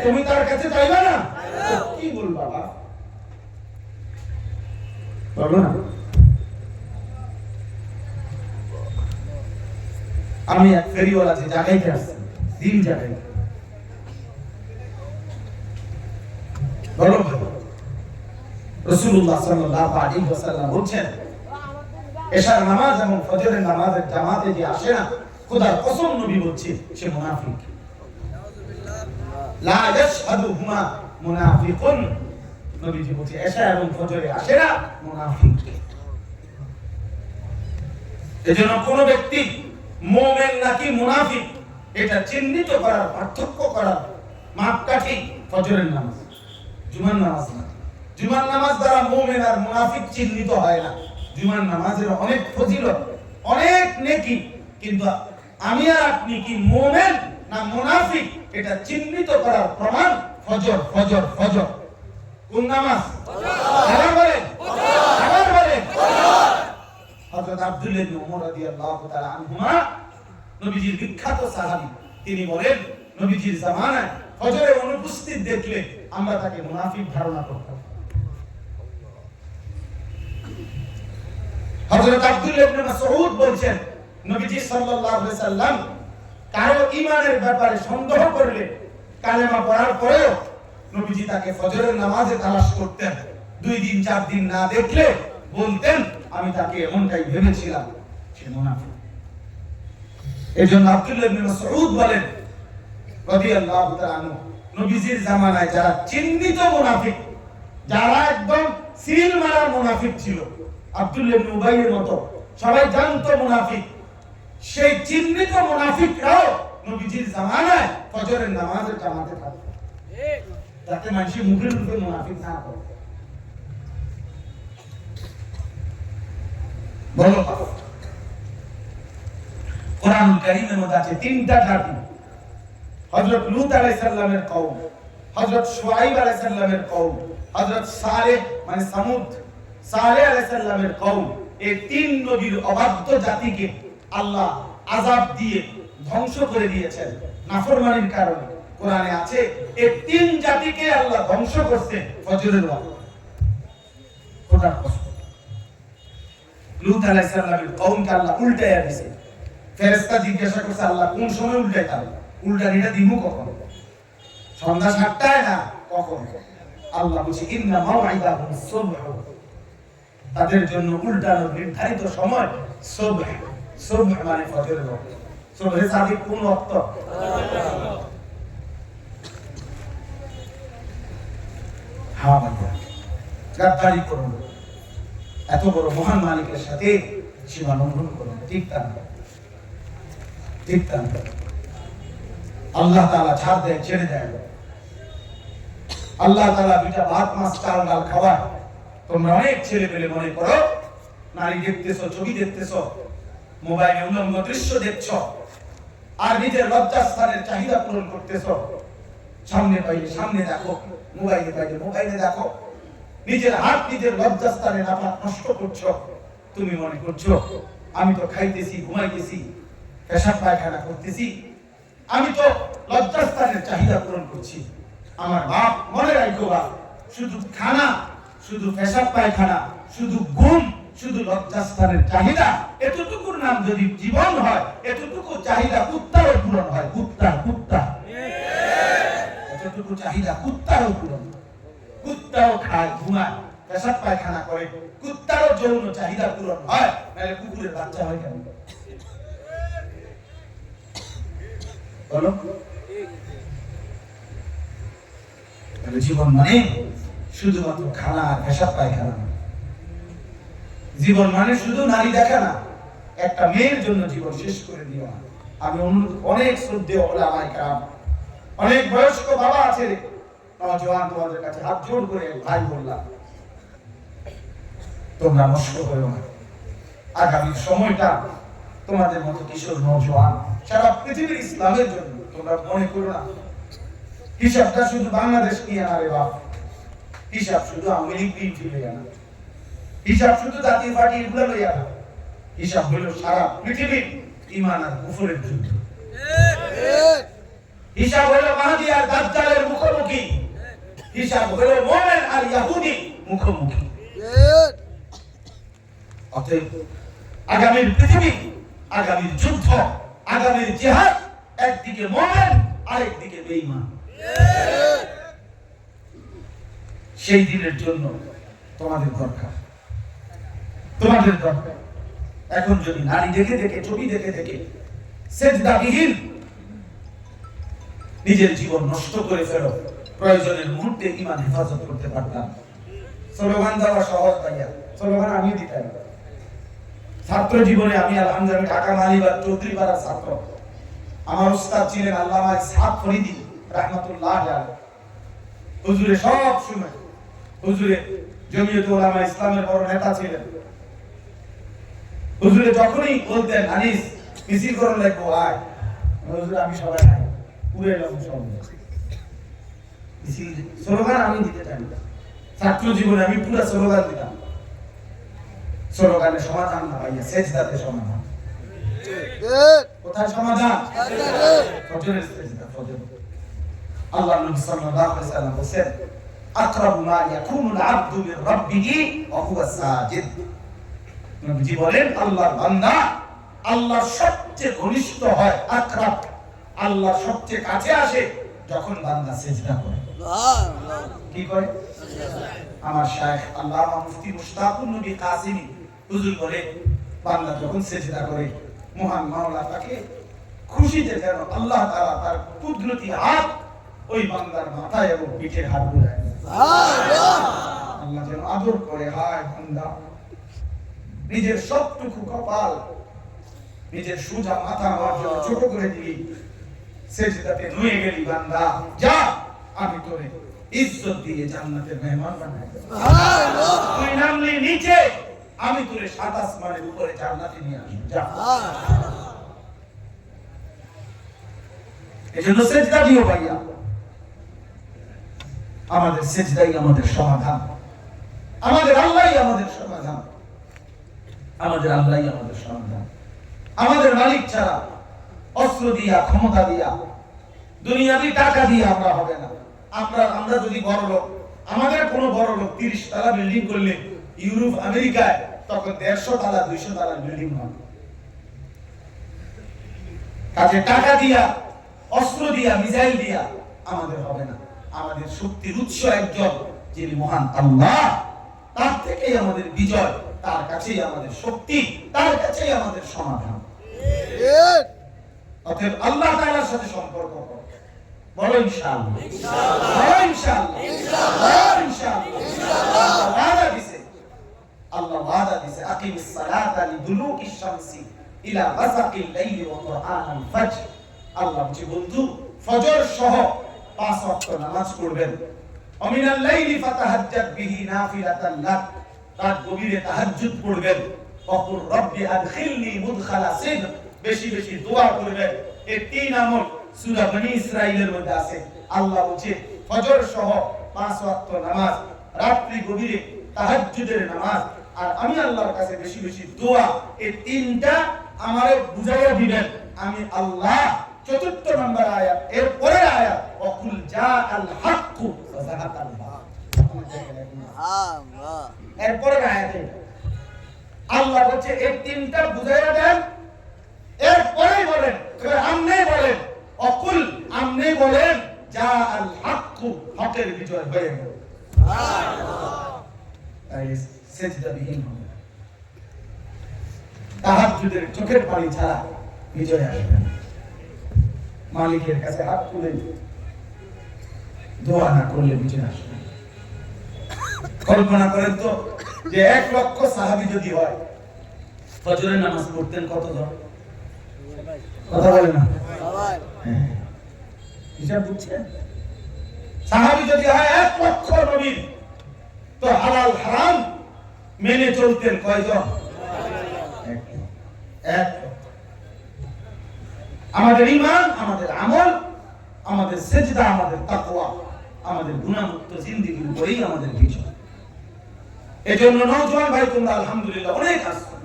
তুমি তার কাছে যাইবে না? কি বলবা বাবা? বলো না। আমি এক ফেরিওয়ালা যে জায়গায় আসছি, দিন জায়গায় বলো, রাসূলুল্লাহ সাল্লাল্লাহু আলাইহি ওয়াসাল্লাম বলেন, এশার নামাজ এবং ফজরের নামাজের জামাতে যে আসে না, খোদার কসম নবী বলছে সে মুনাফিক। লা ইয়াশহাদুহুমা মুনাফিকুন, নবীজি বলছে এশা এবং ফজরে আসে না, মুনাফিক। এজন্য কোন ব্যক্তি মুমিন নাকি মুনাফিক এটা চিহ্নিত করার, পার্থক্য করার মাপকাঠি ফজরের নামাজ, জুমার নামাজ না। জুমার নামাজ দ্বারা মুমিন আর মুনাফিক চিহ্নিত হয় না। জুমার নামাজের অনেক ফজিলত, অনেক নেকি, কিন্তু আমি আর আপনি কি মুমিন না মুনাফিক এটা চিহ্নিত করার প্রমাণ ফজর, ফজর, ফজর। কোন নামাজ? আবার বলেন, আবার বলেন। হযরত আব্দুল্লাহ ইবনে উমর রাদিয়াল্লাহু তাআলা আনহুমা, নবীজির বিখ্যাত সাহাবী, তিনি বলেন নবীজির জামানায় ফজরে অনুপস্থিত দেখলে আমরা তাকে মুনাফিক ধারণা করতাম। হযরত আব্দুল্লাহ ইবনে মাসউদ বলেন নবীজি সাল্লাল্লাহু আলাইহি সাল্লাম কারো ঈমানের ব্যাপারে সন্দেহ করলে কালেমা পড়ার পরেও নবীজি তাকে ফজরের নামাজে তালাশ করতেন। 2 দিন 4 দিন না দেখলে বলতেন আমি তাকে এমনটাই ভেবেছিলাম সে মুনাফিক। এজন্য আব্দুল্লাহ ইবনে মাসউদ বলেন রাদিয়াল্লাহু তাআলা আনহু, নবীজির জামানায় যারা চিহ্নিত মুনাফিক, যারা একদম সিল মারা মুনাফিক ছিল, আব্দুল্লাহ ইবনে উবাইয়ের মতো সবাই জানতো মুনাফিক, সেই চিহ্নিত মুনাফিকরাও নবীজির জামানায় ফজরের নামাজের জামাতে থাকতো, যাতে মানুষ মুখের রূপে মুনাফিক না করে। বলো, কোরআনুল কারীমের মধ্যে আছে 3টা জাতি, হযরত লূত আলাইহিস সালামের কওম, হযরত শুআয়ব আলাইহিস সালামের কওম, হযরত সালেহ মানে সামুদ, সালেহ আলাইহিস সালামের কওম। এই 3 নবীর অবাধ্য জাতিকে আল্লাহ আযাব দিয়ে ধ্বংস করে দিয়েছেন নাফরমানির কারণে। কোরআনে আছে এই 3 জাতিকে আল্লাহ ধ্বংস করতে ফজরের ওয়াক্ত। খোদার কসম, লূত আলাইহিস সালামের কওমকে আল্লাহ উল্টায়া দিয়েছে। ফেরেশতা জিজ্ঞাসা করছে আল্লাহ কোন সময় উল্টাইতাম? উল্টানিটা দিমু কখন? সন্ধ্যা 7টায় না, কখন? আল্লাহ বলছে ইন্না মাউইদাহুম সুবহ, তাদের জন্য উল্টানোর নির্ধারিত সময় সুবহ। সুবহ মানে ফজরের ওয়াক্ত। সুবহে সাদিক কোন ওয়াক্ত? হ্যাঁ ভাইয়া, গাদ্দারি করুন, এত বড় মহান মালিকের সাথে সীমা লঙ্ঘন করুন, ঠিক তা না, ঠিক তা না। আল্লাহ তাআলা ছাড় দেয়, ছেড়ে দেয়। আল্লাহ তাআলা 2টা ভাত মাছ চাল ডাল খাওয়া। তোমরা অনেক ছেলে পেলে মনে করো নারী দেখতেছো, ছবি দেখতেছো, মোবাইলে উলঙ্গ দৃশ্য দেখছো, আর নিজের লজ্জাস্থানের চাহিদা পূরণ করতেছো। সামনে পাইলে সামনে দেখো, মোবাইলে পাইলে মোবাইলে দেখো, নিজের হাত নিজের লজ্জাস্থানে নাপাক নষ্ট করছো। তুমি মনে করছো আমি তো খাইতেছি, ঘুমাইতেছি, পেশাব পায়খানা করতেছি, আমি তো লজ্জাস্থানের চাহিদা পূরণ করছি। আমার বাপ, মনে রাখো বাপ, শুধু খানা, শুধু পেশাব পায়খানা, শুধু ঘুম, শুধু লজ্জাস্থানের চাহিদা, এতটুকুর নাম যদি জীবন হয়, এতটুকু চাহিদা কুত্তারও পূরণ হয়। কুত্তা এতটুকু চাহিদা কুত্তারও পূরণ। কুত্তাও খায়, ঘুমায়, পেশাব পায়খানা করে, কুত্তারও যৌন চাহিদা পূরণ হয়, নাহলে কুকুরের বাচ্চা হয় কেন? বলো, জীবন মানে শুধুমাত্র খানা আর পেশাব পায়খানা। জীবন মানে শুধু নারী দেখা না, একটা মেয়ের জন্য জীবন শেষ করে দিও না। আমি অনেক শ্রদ্ধেয় ওলামায়ে কেরাম, অনেক বয়স্ক বাবা আছে, নওজোয়ান, তোমাদের কাছে হাত জোড় করে ভাই বললাম, তোমরা নষ্ট করো না। আগামী সময়টা তোমাদের মতো কিশোর নওজোয়ান সারা পৃথিবীর ইসলামের জন্য। তোমরা মনে করো না হিসাবটা শুধু বাংলাদেশ নিয়ে না রে বাপ, হিসাব শুধু আওয়ামী লীগ বিএনপি লইয়া না, হিসাব শুধু জাতীয় পার্টি এগুলো লইয়া না, হিসাব হলো সারা পৃথিবীর ঈমান আর কুফরের যুদ্ধ। হিসাব হলো মাহদী আর দাজ্জালের মুখোমুখি, হিসাব হলো মুমিন আর ইহুদি মুখোমুখি। অতএব আগামীর পৃথিবী, আগামীর যুদ্ধ, আগামীর জিহাদ, একদিকে মুমিন আরেকদিকে বেঈমান। সেই দিনের জন্য তোমাদের দরকার, তোমাদের দরকার। এখন যদি নারী দেখে দেখে, ছবি দেখে দেখে সেজদাবিহীন নিজের জীবন নষ্ট করে ফেলো, প্রয়োজনের মুহূর্তে ঈমান হেফাজত করতে পারতাম। স্লোগান দেওয়া সহজ ভাইয়া, স্লোগান আমি দিতাম। ছাত্র জীবনে আমি আলহামদুলিল্লাহ ঢাকা মালিবাগ চৌধুরী পাড়ার ছাত্র, আমার উস্তাদ ছিলেন আল্লামা ইসহাক ফরিদী রাহমাতুল্লাহ আলাইহি। হুজুরে সব সময় হুজুরে জমিয়ত উলামা ইসলামের বড় নেতা ছিলেন। হুজুরে যখনই বলতেন আনিস মিছিল করুন লাগবো আয়, হুজুর আমি সবাই আয় পুরে এলাম সব মিছিল স্লোগান আমি দিতে চাই না। ছাত্র জীবনে আমি পুরো স্লোগান দিতাম। স্লোগানের সমাধান না ভাইয়া, সেজদাতে সমাধান। কোথায় সমাধান? ফজরের সেজদা। ফজর আল্লাহ নবী সাল্লাল্লাহু আলাইহি ওয়াসাল্লাম বলেন আকরাবু মা ইয়াকুনুল আবদু মির রাব্বিহি ওয়া হুয়া সাজিদ। নবীজি বলেন আল্লাহর বান্দা আল্লাহর সবচেয়ে ঘনিষ্ঠ হয়, আকরাব আল্লাহর সবচেয়ে কাছে আসে যখন বান্দা সেজদা করে। কি করে? আমার শাইখ আল্লামা মুফতি মুশতাকুর নবী কাসিমি হুজুর বলে বান্দা যখন সেজদা করে মহান মাওলা তাকে খুশিতে যেন আল্লাহ তাআলা তার কুদরতি হাত ওই বান্দার মাথায় এবং পিঠে হাত বুলায়। আল্লাহ যেন আদর করে, হায় বান্দা নিজের সবটুকু কপাল নিজের সোজা মাথা আমার জন্য ছোট করে দিলি, সেজদাতে নুয়ে গেলি বান্দা, যা আমি তোরে ইজ্জত দিয়ে জান্নাতের মেহমান বানাই দেব। সুবহানাল্লাহ। তুই নামলি নিচে, আমি তোরে সাত আসমানের উপরে জান্নাতে নিয়ে আসব। যা। এজন্য সেজদা দিও ভাইয়া। আমাদের সেজদাই আমাদের সমাধান, আমাদের আল্লাহই আমাদের সমাধান, আমাদের আল্লাহই আমাদের সমাধান। আমাদের মালিক ছাড়া অস্ত্র দিয়া ক্ষমতা দিয়া দুনিয়াবি টাকা দিয়ে আমরা হবে না। আমরা যদি বড় লোক, আমাদের কোনো বড় লোক 30 তলা বিল্ডিং করলে ইউরোপ আমেরিকায় তখন 150 তলা 200 তলা বিল্ডিং হবে। কাজে টাকা দিয়া অস্ত্র দিয়া মিসাইল দিয়া আমাদের হবে না। আমাদের শক্তির উৎস একজন, যিনি মহান আল্লাহ। তার থেকেই আমাদের বিজয়, তার কাছেই আমাদের শক্তি, তার কাছেই আমাদের সমাধান। অতএব আল্লাহ তাআলার সাথে সম্পর্ক করো। বলো ইনশাআল্লাহ, ইনশাআল্লাহ, বলো ইনশাআল্লাহ, ইনশাআল্লাহ, ইনশাআল্লাহ, ইনশাআল্লাহ। ওয়াদা দিয়েছে, আল্লাহ ওয়াদা দিয়েছে আকিমিস সালাতা লিদুলুকিশ শামসি ইলা গাসাকিল লাইলি ওয়া কুরআনাল ফাজর। আল্লাহ বলছে বন্ধু ফজর সহ 5 ওয়াক্ত নামাজ পড়বেন। আমিনাল লাইলি ফাতাহাজ্জাদ বিহি নাফিলাতান লাক, রাত গভীরে তাহাজ্জুদ পড়বেন। ওয়াকুর রব্বি আদখিলনি মুদখালা সিদক, বেশি বেশি দোয়া করবেন। এই 3 আমল সূরা বনী ইসরাঈলের মধ্যে আছে। আল্লাহ বলছে ফজর সহ 5 ওয়াক্ত নামাজ, রাত্রি গভীরে তাহাজ্জুদের নামাজ, আর আমি আল্লাহর কাছে বেশি বেশি দোয়া। এই 3টা আমারে বুঝাইয়া দিবেন আমি আল্লাহ। 4 নম্বর আয়াত, এর পরের আয়াত ওয়াকুল জাআল হাক্কু ওয়া যাহাকাল বাতিল। আল্লাহ এর পরের আয়াতে আল্লাহ বলছে এই 3টা বুঝাইয়া দেন। এরপরেই বলেন, আমনে বলেন অকুল, আমনে বলেন জাআল হাক্কু, হকের বিজয় হয়ে গেল। সুবহানাল্লাহ। তাই সেজদা বিহীন হবে, তাহাজ্জুদের চোখের পানি ছাড়া বিজয় আসবে না। মালিকের কাছে হাত তুলে দোয়া না করলে বিজয় আসবে না। কল্পনা করেন তো যে 1 লক্ষ সাহাবী যদি হয়, ফজরের নামাজ পড়তেন কতজন? কথা বলে না সবাই? হিসাব বুঝছেন? সাহাবী যদি হয় 1 লক্ষ নবীর, তো হালাল হারাম মেনে চলতেন কয়জন? 1 লক্ষ। আমাদের ঈমান, আমাদের আমল, আমাদের সেজদা, আমাদের তাকওয়া, আমাদের গুনাহমুক্ত জিন্দেগির উপরেই আমাদের বিজয়। এজন্য নওজোয়ান ভাই তোমরা আলহামদুলিল্লাহ অনেক আসছো।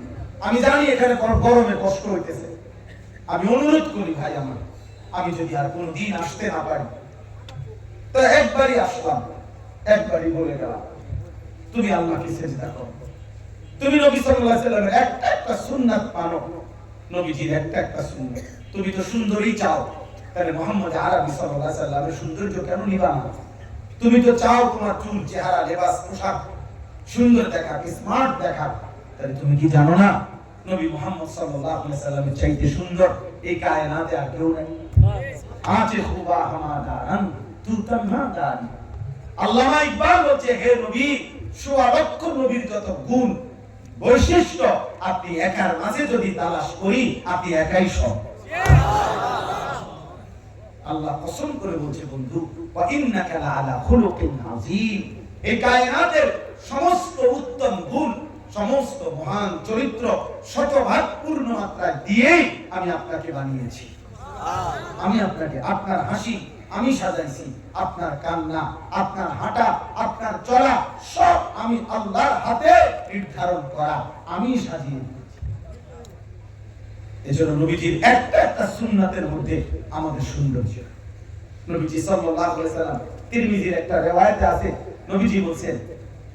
আমি জানি এখানে গরমে কষ্ট হইতেছে। আমি অনুরোধ করি ভাই আমার, আমি যদি আর কোনো দিন আসতে না পারি তো একবারই আসলাম, একবারই বলে গেলাম তুমি আল্লাহকে সেজদা করো। তুমি নবী সাল্লাল্লাহু আলাইহি ওয়াসাল্লামের একটা সুন্নাত মানো, নবীজির একটা সুন্নাত। তুমি তো সুন্দরই চাও, তাহলে মুহাম্মদ আরবি সাল্লাল্লাহু আলাইহি ওয়াসাল্লামের সৌন্দর্য কেন নিবা না? তুমি তো চাও তোমার চুল, চেহারা, লেবাস, পোশাক সুন্দর দেখা, স্মার্ট দেখা, তাহলে তুমি কি জানো না নবী মুহাম্মদ সাল্লাল্লাহু আলাইহি ওয়াসাল্লামের চাইতে সুন্দর এই কায়নাতে আর কেউ নেই। আজে খুবা হামাদান তু তামাদান। আল্লামা ইকবাল বলছে হে নবী, ১৬ লক্ষ নবীর যত গুণ বৈশিষ্ট্য আপনি একার মাঝে যদি তালাশ করি, আপনি একাই সব। আল্লাহ কসম করে বলছে বন্ধু, ওয়া ইন্নাকা লাআলা খুলুকিন আযীম। এই কায়নাতের সমস্ত উত্তম গুণ, সমস্ত মহান চরিত্র শতভাগ পূর্ণ মাত্রায় দিয়েই আমি আপনাকে বানিয়েছি। আমি আপনাকে, আপনার হাসি আমি সাজাইছি, আপনার কান্না, আপনার হাঁটা, আপনার চলা সব আমি আল্লাহর হাতে নির্ধারণ করা, আমি সাজিয়ে দিয়েছি। এজন্য নবীজির একটা একটা সুন্নাতের মধ্যে আমাদের সৌন্দর্য। নবীজি সাল্লাল্লাহু আলাইহি সাল্লাম, তিরমিজির একটা riwayate আছে, নবীজি বলেন,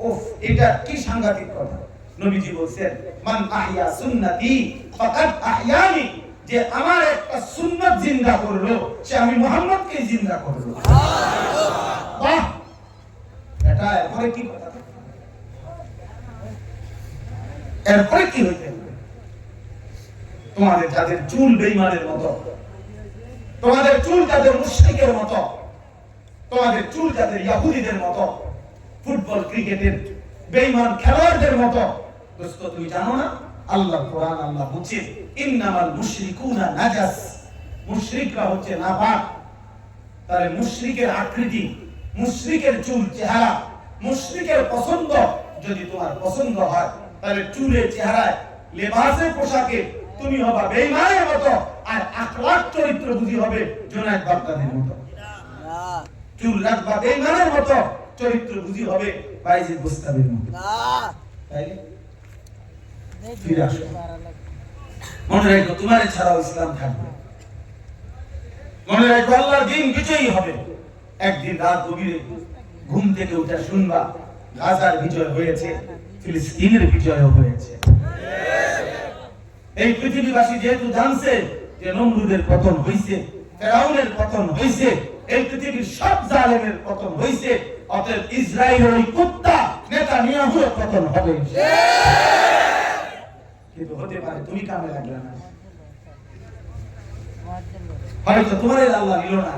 উফ, এটা কি সাংঘাতিক কথা। নবীজি বলেন, মান আহইয়া সুন্নতি ফাকাদ আহইয়ানি, যে আমার একটা সুন্নাত জিন্দা করলো সে আমি মুহাম্মদকে জিন্দা করলো। সুবহানাল্লাহ। বাহ, এটা এরপরে কি কথা, এরপরে কি হইতে হবে? তোমাদের যাদের চুল বেঈমানের মতো, তোমাদের চুল যাদের মুশরিকের মতো, তোমাদের চুল যাদের ইহুদিদের মতো, ফুটবল ক্রিকেটের বেঈমান খেলোয়াড়দের মতো, দোস্ত তুমি জানো না আল্লাহ কোরআন আল্লাহ বলছে ইন্নামাল মুশরিকুনা নাজাস, মুশরিকরা হচ্ছে নাপাক। তাহলে মুশরিকের আকৃতি, মুশরিকের চুল চেহারা, মুশরিকের পছন্দ যদি তোমার পছন্দ হয়, তাহলে চুলের চেহারায়, লেবাসে, পোশাকে তুমি হবা বেঈমানের মতো, আর আখলাক চরিত্র বুঝি হবে জুনায়েদ বাগদাদির মতো। চুল রাখবা বেঈমানের মতো, চরিত্র বুঝি হবে বাইজিদ বুস্তামির মতো। তাইলে ফিরে আসো, মনে রাখো তোমার ছাড়াও ইসলাম থাকবে। মনে রাখো আল্লাহর দ্বীন বিজয়ী হবে। একদিন রাত গভীরে ঘুম থেকে উঠে শুনবা গাজার বিজয় হয়েছে, ফিলিস্তিনের বিজয় হয়েছে। এই পৃথিবীবাসী যেহেতু জানছে যে নমরুদের পতন হইছে, ফেরাউনের পতন হইছে, এই পৃথিবীর সব জালেমের পতন হইছে, অতএব ইসরায়েলের ওই কুত্তা নেতানিয়াহুর পতন হবে। কিন্তু হতে পারে তুমি কামে লাগবে না, হয়তো তোমার আল্লাহ নিল না,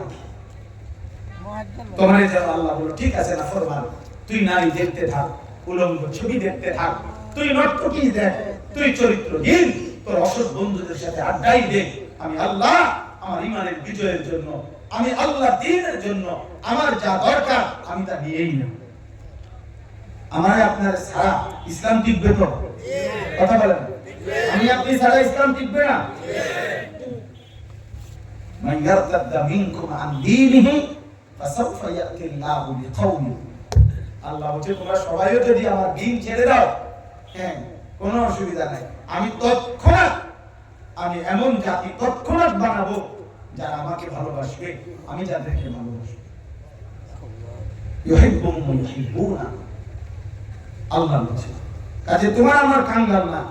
তোমার আল্লাহ বলল ঠিক আছে না ফরমান, তুই নারী দেখতে থাক, উলঙ্গ ছবি দেখতে থাক, তুই নর্তকী দেখ, তুই চরিত্রহীন, তোর অসৎ বন্ধুদের সাথে আড্ডাই দে। আমি আল্লাহ আমার ইমানের বিজয়ের জন্য, আমি আল্লাহ দ্বীনের জন্য আমার যা দরকার আমি তা নিয়েই নেব। আমার আপনার সারা ইসলাম টিকবে তো? কথা বলেন, আমি আপনি সারা ইসলাম টিকবে না? মান ইয়ারতাদা মিনকুম আন দীনিহি ফাসাউফা ইয়াতি আল্লাহু বিকাওমিন, আল্লাহ বলছে তোমরা সবাই যদি আমার দ্বীন ছেড়ে দাও, হ্যাঁ কোনো অসুবিধা নাই, আমি তৎক্ষণাৎ, আমি এমন জাতি তৎক্ষণাৎ বানাবো যারা আমাকে ভালোবাসবে, আমি যাদেরকে ভালোবাসবো। ইউহিব্বুহুম ওয়া ইউহিব্বুনা, আল্লাহ বলছে। কাজে তোমার আমার কাঙ্গাল না,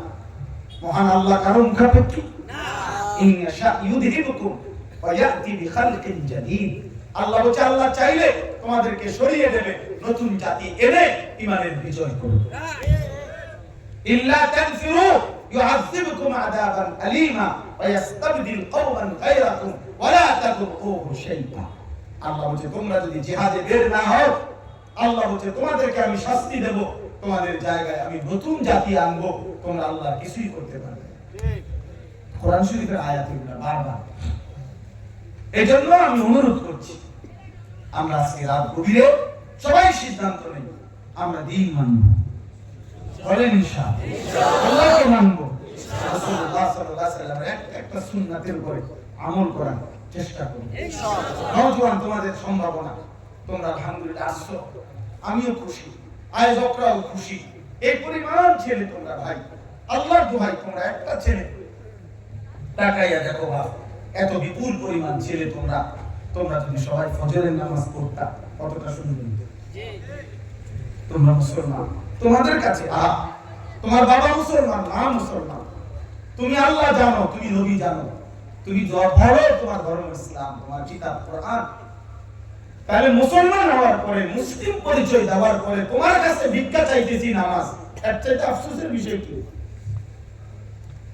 মহান আল্লাহ কারো মুখাপেক্ষী না। ইনশা ইউযহিবুকুম ওয়া ইয়াতি বিখালকিন জাদীদ, আল্লাহ বলছে আল্লাহ চাইলে তোমাদেরকে সরিয়ে দেবে, নতুন জাতি এনে ঈমানের বিজয় করবে। ইল্লা তানফিরু ইউআযিবুকুম আযাবান আলীমা ওয়া ইস্তাবদিল কওমান গায়রাকুম ওয়া লা তাদুরুহু শাইআ, আল্লাহ বলছে তোমরা যদি জিহাদে বের না হও, আল্লাহ বলছে তোমাদেরকে আমি শাস্তি দেব, তোমাদের জায়গায় আমি নতুন জাতি আনবো, তোমরা আল্লাহ কিছুই করতে পারবে না। কোরআন শরীফের আয়াতগুলো বারবার। এজন্য আমি অনুরোধ করছি, আমরা আজকে রাত গভীরে সবাই সিদ্ধান্ত নেব আমরা দ্বীন মানব। বলেন ইনশাআল্লাহ, আল্লাহকে মানব, রাসূলুল্লাহ সাল্লাল্লাহু আলাইহি ওয়াসাল্লামের একটা সুন্নাতের উপরে আমল করার চেষ্টা করব ইনশাআল্লাহ। নওজোয়ান তোমাদের সম্ভাবনা, তোমরা আলহামদুলিল্লাহ আসছো, আমিও খুশি, আয়োজকরাও খুশি। এই পরিমাণ ছেলে তোমরা ভাই, আল্লাহর দোহাই তোমরা একটা ছেলে তাকাইয়া দেখো বাপ, এত বিপুল পরিমাণ ছেলে তোমরা, তোমরা যদি সবাই ফজরের নামাজ পড়তা কতটা সুন্দর হতো। তোমরা মুসলমান, তোমাদের কাছে তোমার বাবা মুসলমান, মা মুসলমান, তুমি আল্লাহ জানো, তুমি নবী জানো, তুমি ধরো তোমার ধর্ম ইসলাম, তোমার কিতাব কোরআন, তাহলে মুসলমান হওয়ার পরে, মুসলিম পরিচয় দেওয়ার পরে তোমার কাছে ভিক্ষা চাইতেছি নামাজ, এর চাইতে আফসোসের বিষয় কি?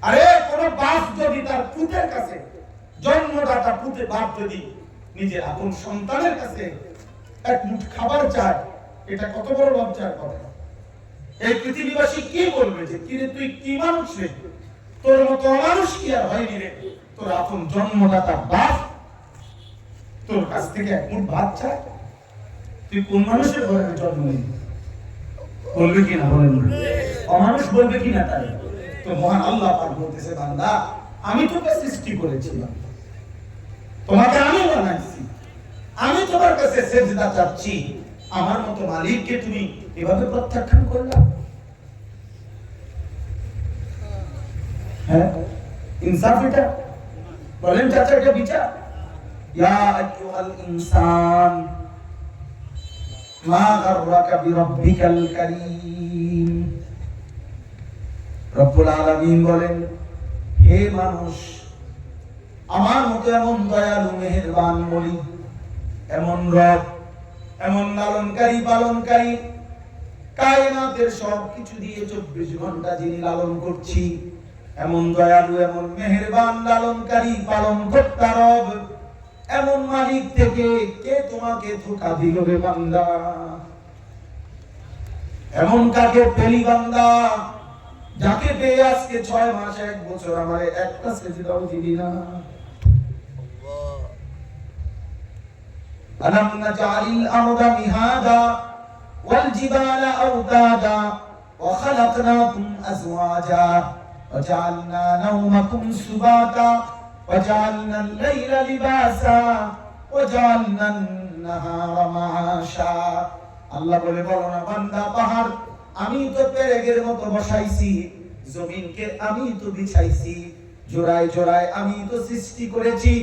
আরে কোন বাপ যদি তার পুতের কাছে, জন্মদাতা পুতে বাপ যদি নিজের আপন সন্তানের কাছে এক মুঠ খাবার চায়, এটা কত বড় লজ্জার কথা। এই পৃথিবীবাসী কি বলবে যে কিরে তুই কি মানুষ রে, তোর মতো মানুষ কি আর হয়নি রে, তোর আপন জন্মদাতা বাপ তোর কাছ থেকে এক মুঠ ভাত চায়, তুই কোন মানুষের ঘরে জন্ম নিবি? বলবে কিনা বলেন? অমানুষ বলবে কিনা? তাই তো মহান আল্লাহ পাক বলতেছে, বান্দা আমি তোকে সৃষ্টি করেছিলাম, তোমাকে আমি বানাইছি, আমি তোমার কাছে সেজদা চাচ্ছি, আমার মতো মালিককে তুমি এভাবে প্রত্যাখ্যান করলাম? হ্যাঁ, ইনসাফ এটা? বলেন চাচা, এটা বিচার? ইয়া আইয়ুহাল ইনসান মা গাররাকা বিরাব্বিকাল কারীম। রব্বুল আলামিন বলেন, হে মানুষ, আমার মতো এমন দয়ালু মেহেরবান বলি, এমন রব, এমন লালনকারী পালনকারী, কায়নাতের সব কিছু দিয়ে 24 ঘন্টা যিনি লালন করছি, এমন দয়ালু, এমন মেহেরবান লালনকারী পালনকর্তা রব, এমন মালিক থেকে কে তোমাকে ধোঁকা দিল রে বান্দা? এমন কাকে পেলি বান্দা, যাকে পেয়ে আজকে 6 মাস 1 বছর আমারে একটা সেজদাও দিবি না? আলাম নাজআলিল আরদা মিহাদা ওয়াল জিবালা আওতাদা ওয়া খালাকনাকুম আজওয়াজা ওয়া জাআলনা নাওমাকুম সুবাতা ওয়া জাআলনা আল-লাইলা লিবাসা ওয়া জাআলনা আন-নাহারা মাআশা। আল্লাহ বলে, বলো না বান্দা, পাহাড় আমি তো পেরেকের মতো বসাইছি, জমিনকে আমি তো বিছাইছি, জোড়ায় জোড়ায় আমি তো সৃষ্টি করেছি,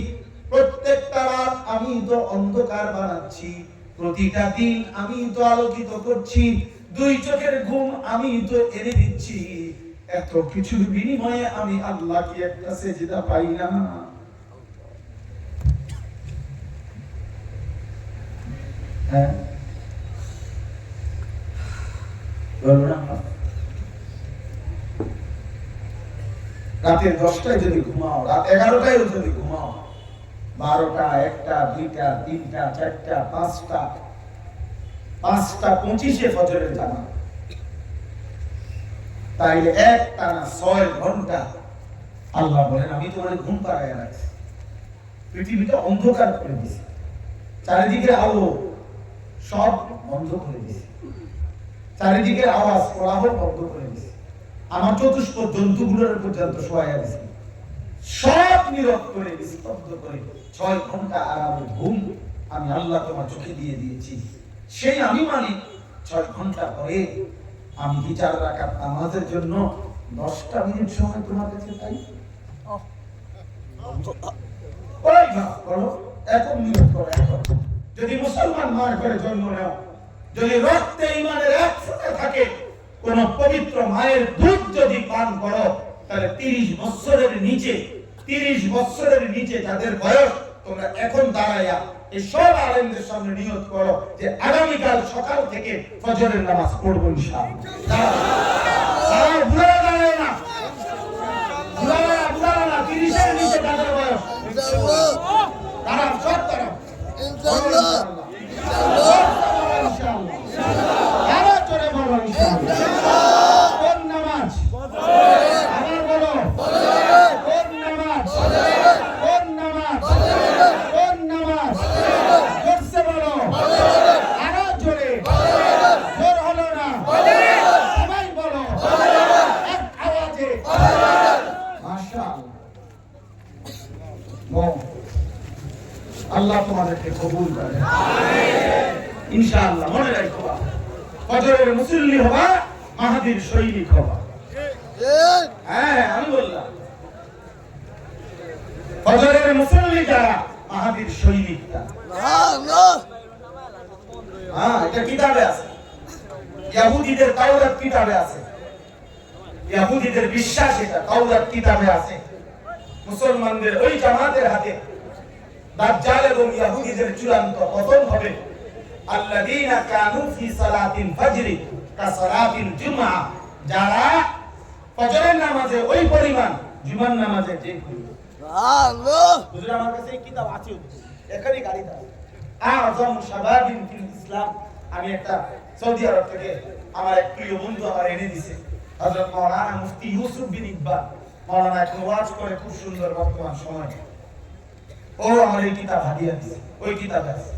প্রত্যেকটা রাত আমি তো অন্ধকার বানাচ্ছি, প্রতিটা দিন আমি তো আলোকিত করছি, 2 চোখের ঘুম আমি তো এনে দিচ্ছি, এত কিছুর বিনিময়ে আমি আল্লাহ কি একটা সেজদা পাই না? হ্যাঁ, বলো না। রাতের 10টায় যদি ঘুমাও, রাত 11টায় যদি ঘুমাও, 12টা, 1টা, 2টা, 3টা, 4টা, 5টা, 5টা 25 ফজরের জানাজা, তাইলে একটানা 6 ঘন্টা আল্লাহ বলেন আমি তোমার ঘুম পাড়ায় রাখছি, পৃথিবীটা অন্ধকার করে দিয়েছি, চারিদিকে আলো সব বন্ধ করে দিয়েছি, চারিদিকে আওয়াজ কোলাহল বন্ধ করে দিয়েছি, আমার চতুষ্পদ জন্তুগুলোর পর্যন্ত শোয়া দিয়েছি, সব নীরব করে স্তব্ধ করে 6 ঘন্টা আরামের ঘুম আমি আল্লাহ তোমার চোখে দিয়ে দিয়েছি। সেই আমি মালিক 6 ঘন্টা পরে আমি 4 রাকাত নামাজের জন্য 10টা মিনিট সময় তোমার কাছে চাই। ওই না বলো, এখন নিয়ত করো, এখন যদি মুসলমান মার করে জন্ম নাও, যদি রক্তে ঈমানের 1 ফোঁটা থাকে, কোন পবিত্র মায়ের দুধ যদি পান করো, তাহলে 30 বছরের নিচে যাদের বয়স, তোমরা এখন দাঁড়াইয়া এই সব আলেমদের সামনে নিয়ত করো যে আগামীকাল সকাল থেকে ফজরের নামাজ পড়বো ইনশাআল্লাহ। বুড়া দাঁড়ায় না, বুড়া না, 30-এর নিচে যাদের বয়স, তারা সব তারা ইনশাআল্লাহ, আরো জোরে বলো ইনশাআল্লাহ। কোন নামাজ? আবার বলো, কোন নামাজ? কোন নামাজ? কোন নামাজ? জোরসে বলো, আরো জোরে, জোর হলো না, সবাই বলো এক আওয়াজে মাশাআল্লাহ। আল্লাহ তোমাদেরকে কবুল করে ইনশাআল্লাহ। মনে রাখো, ফজরের মুসল্লি হবা, মাহাদির সৈনিক হবা। হ্যাঁ, আমি বললাম ফজরের মুসল্লি যারা, মাহাদির সৈনিকটা। হ্যাঁ, এটা কিতাবে আছে, ইহুদিদের তাওরাত কিতাবে আছে, ইহুদিদের বিশ্বাস, এটা তাওরাত কিতাবে আছে। মুসলমানদের ওই জামাতের হাতে দাজ্জাল এবং ইহুদিদের চূড়ান্ত পতন হবে। আল্লাযীনা কানু ফি সালাতিল ফাজরি কাসালাতিল জুমআ, যারা ফজরের নামাজে ওই পরিমাণ, জুমার নামাজে যে পরিমাণ। সুবহানাল্লাহ। হুজুর আমার কাছে এই কিতাব আছে, এখানে গাড়িটা আযম শাবাবিন ফিল ইসলাম। আমি একটা সৌদি আরব থেকে আমার এক প্রিয় বন্ধু আমার এনে দিয়েছে, হযরত মাওলানা মুফতি ইউসুফ বিন ইকবাল। মাওলানা এখন ওয়াজ করে খুব সুন্দর বর্তমান সময়ে। ও আমার এই কিতাব হাদিয়া দিছে, ওই কিতাব আছে।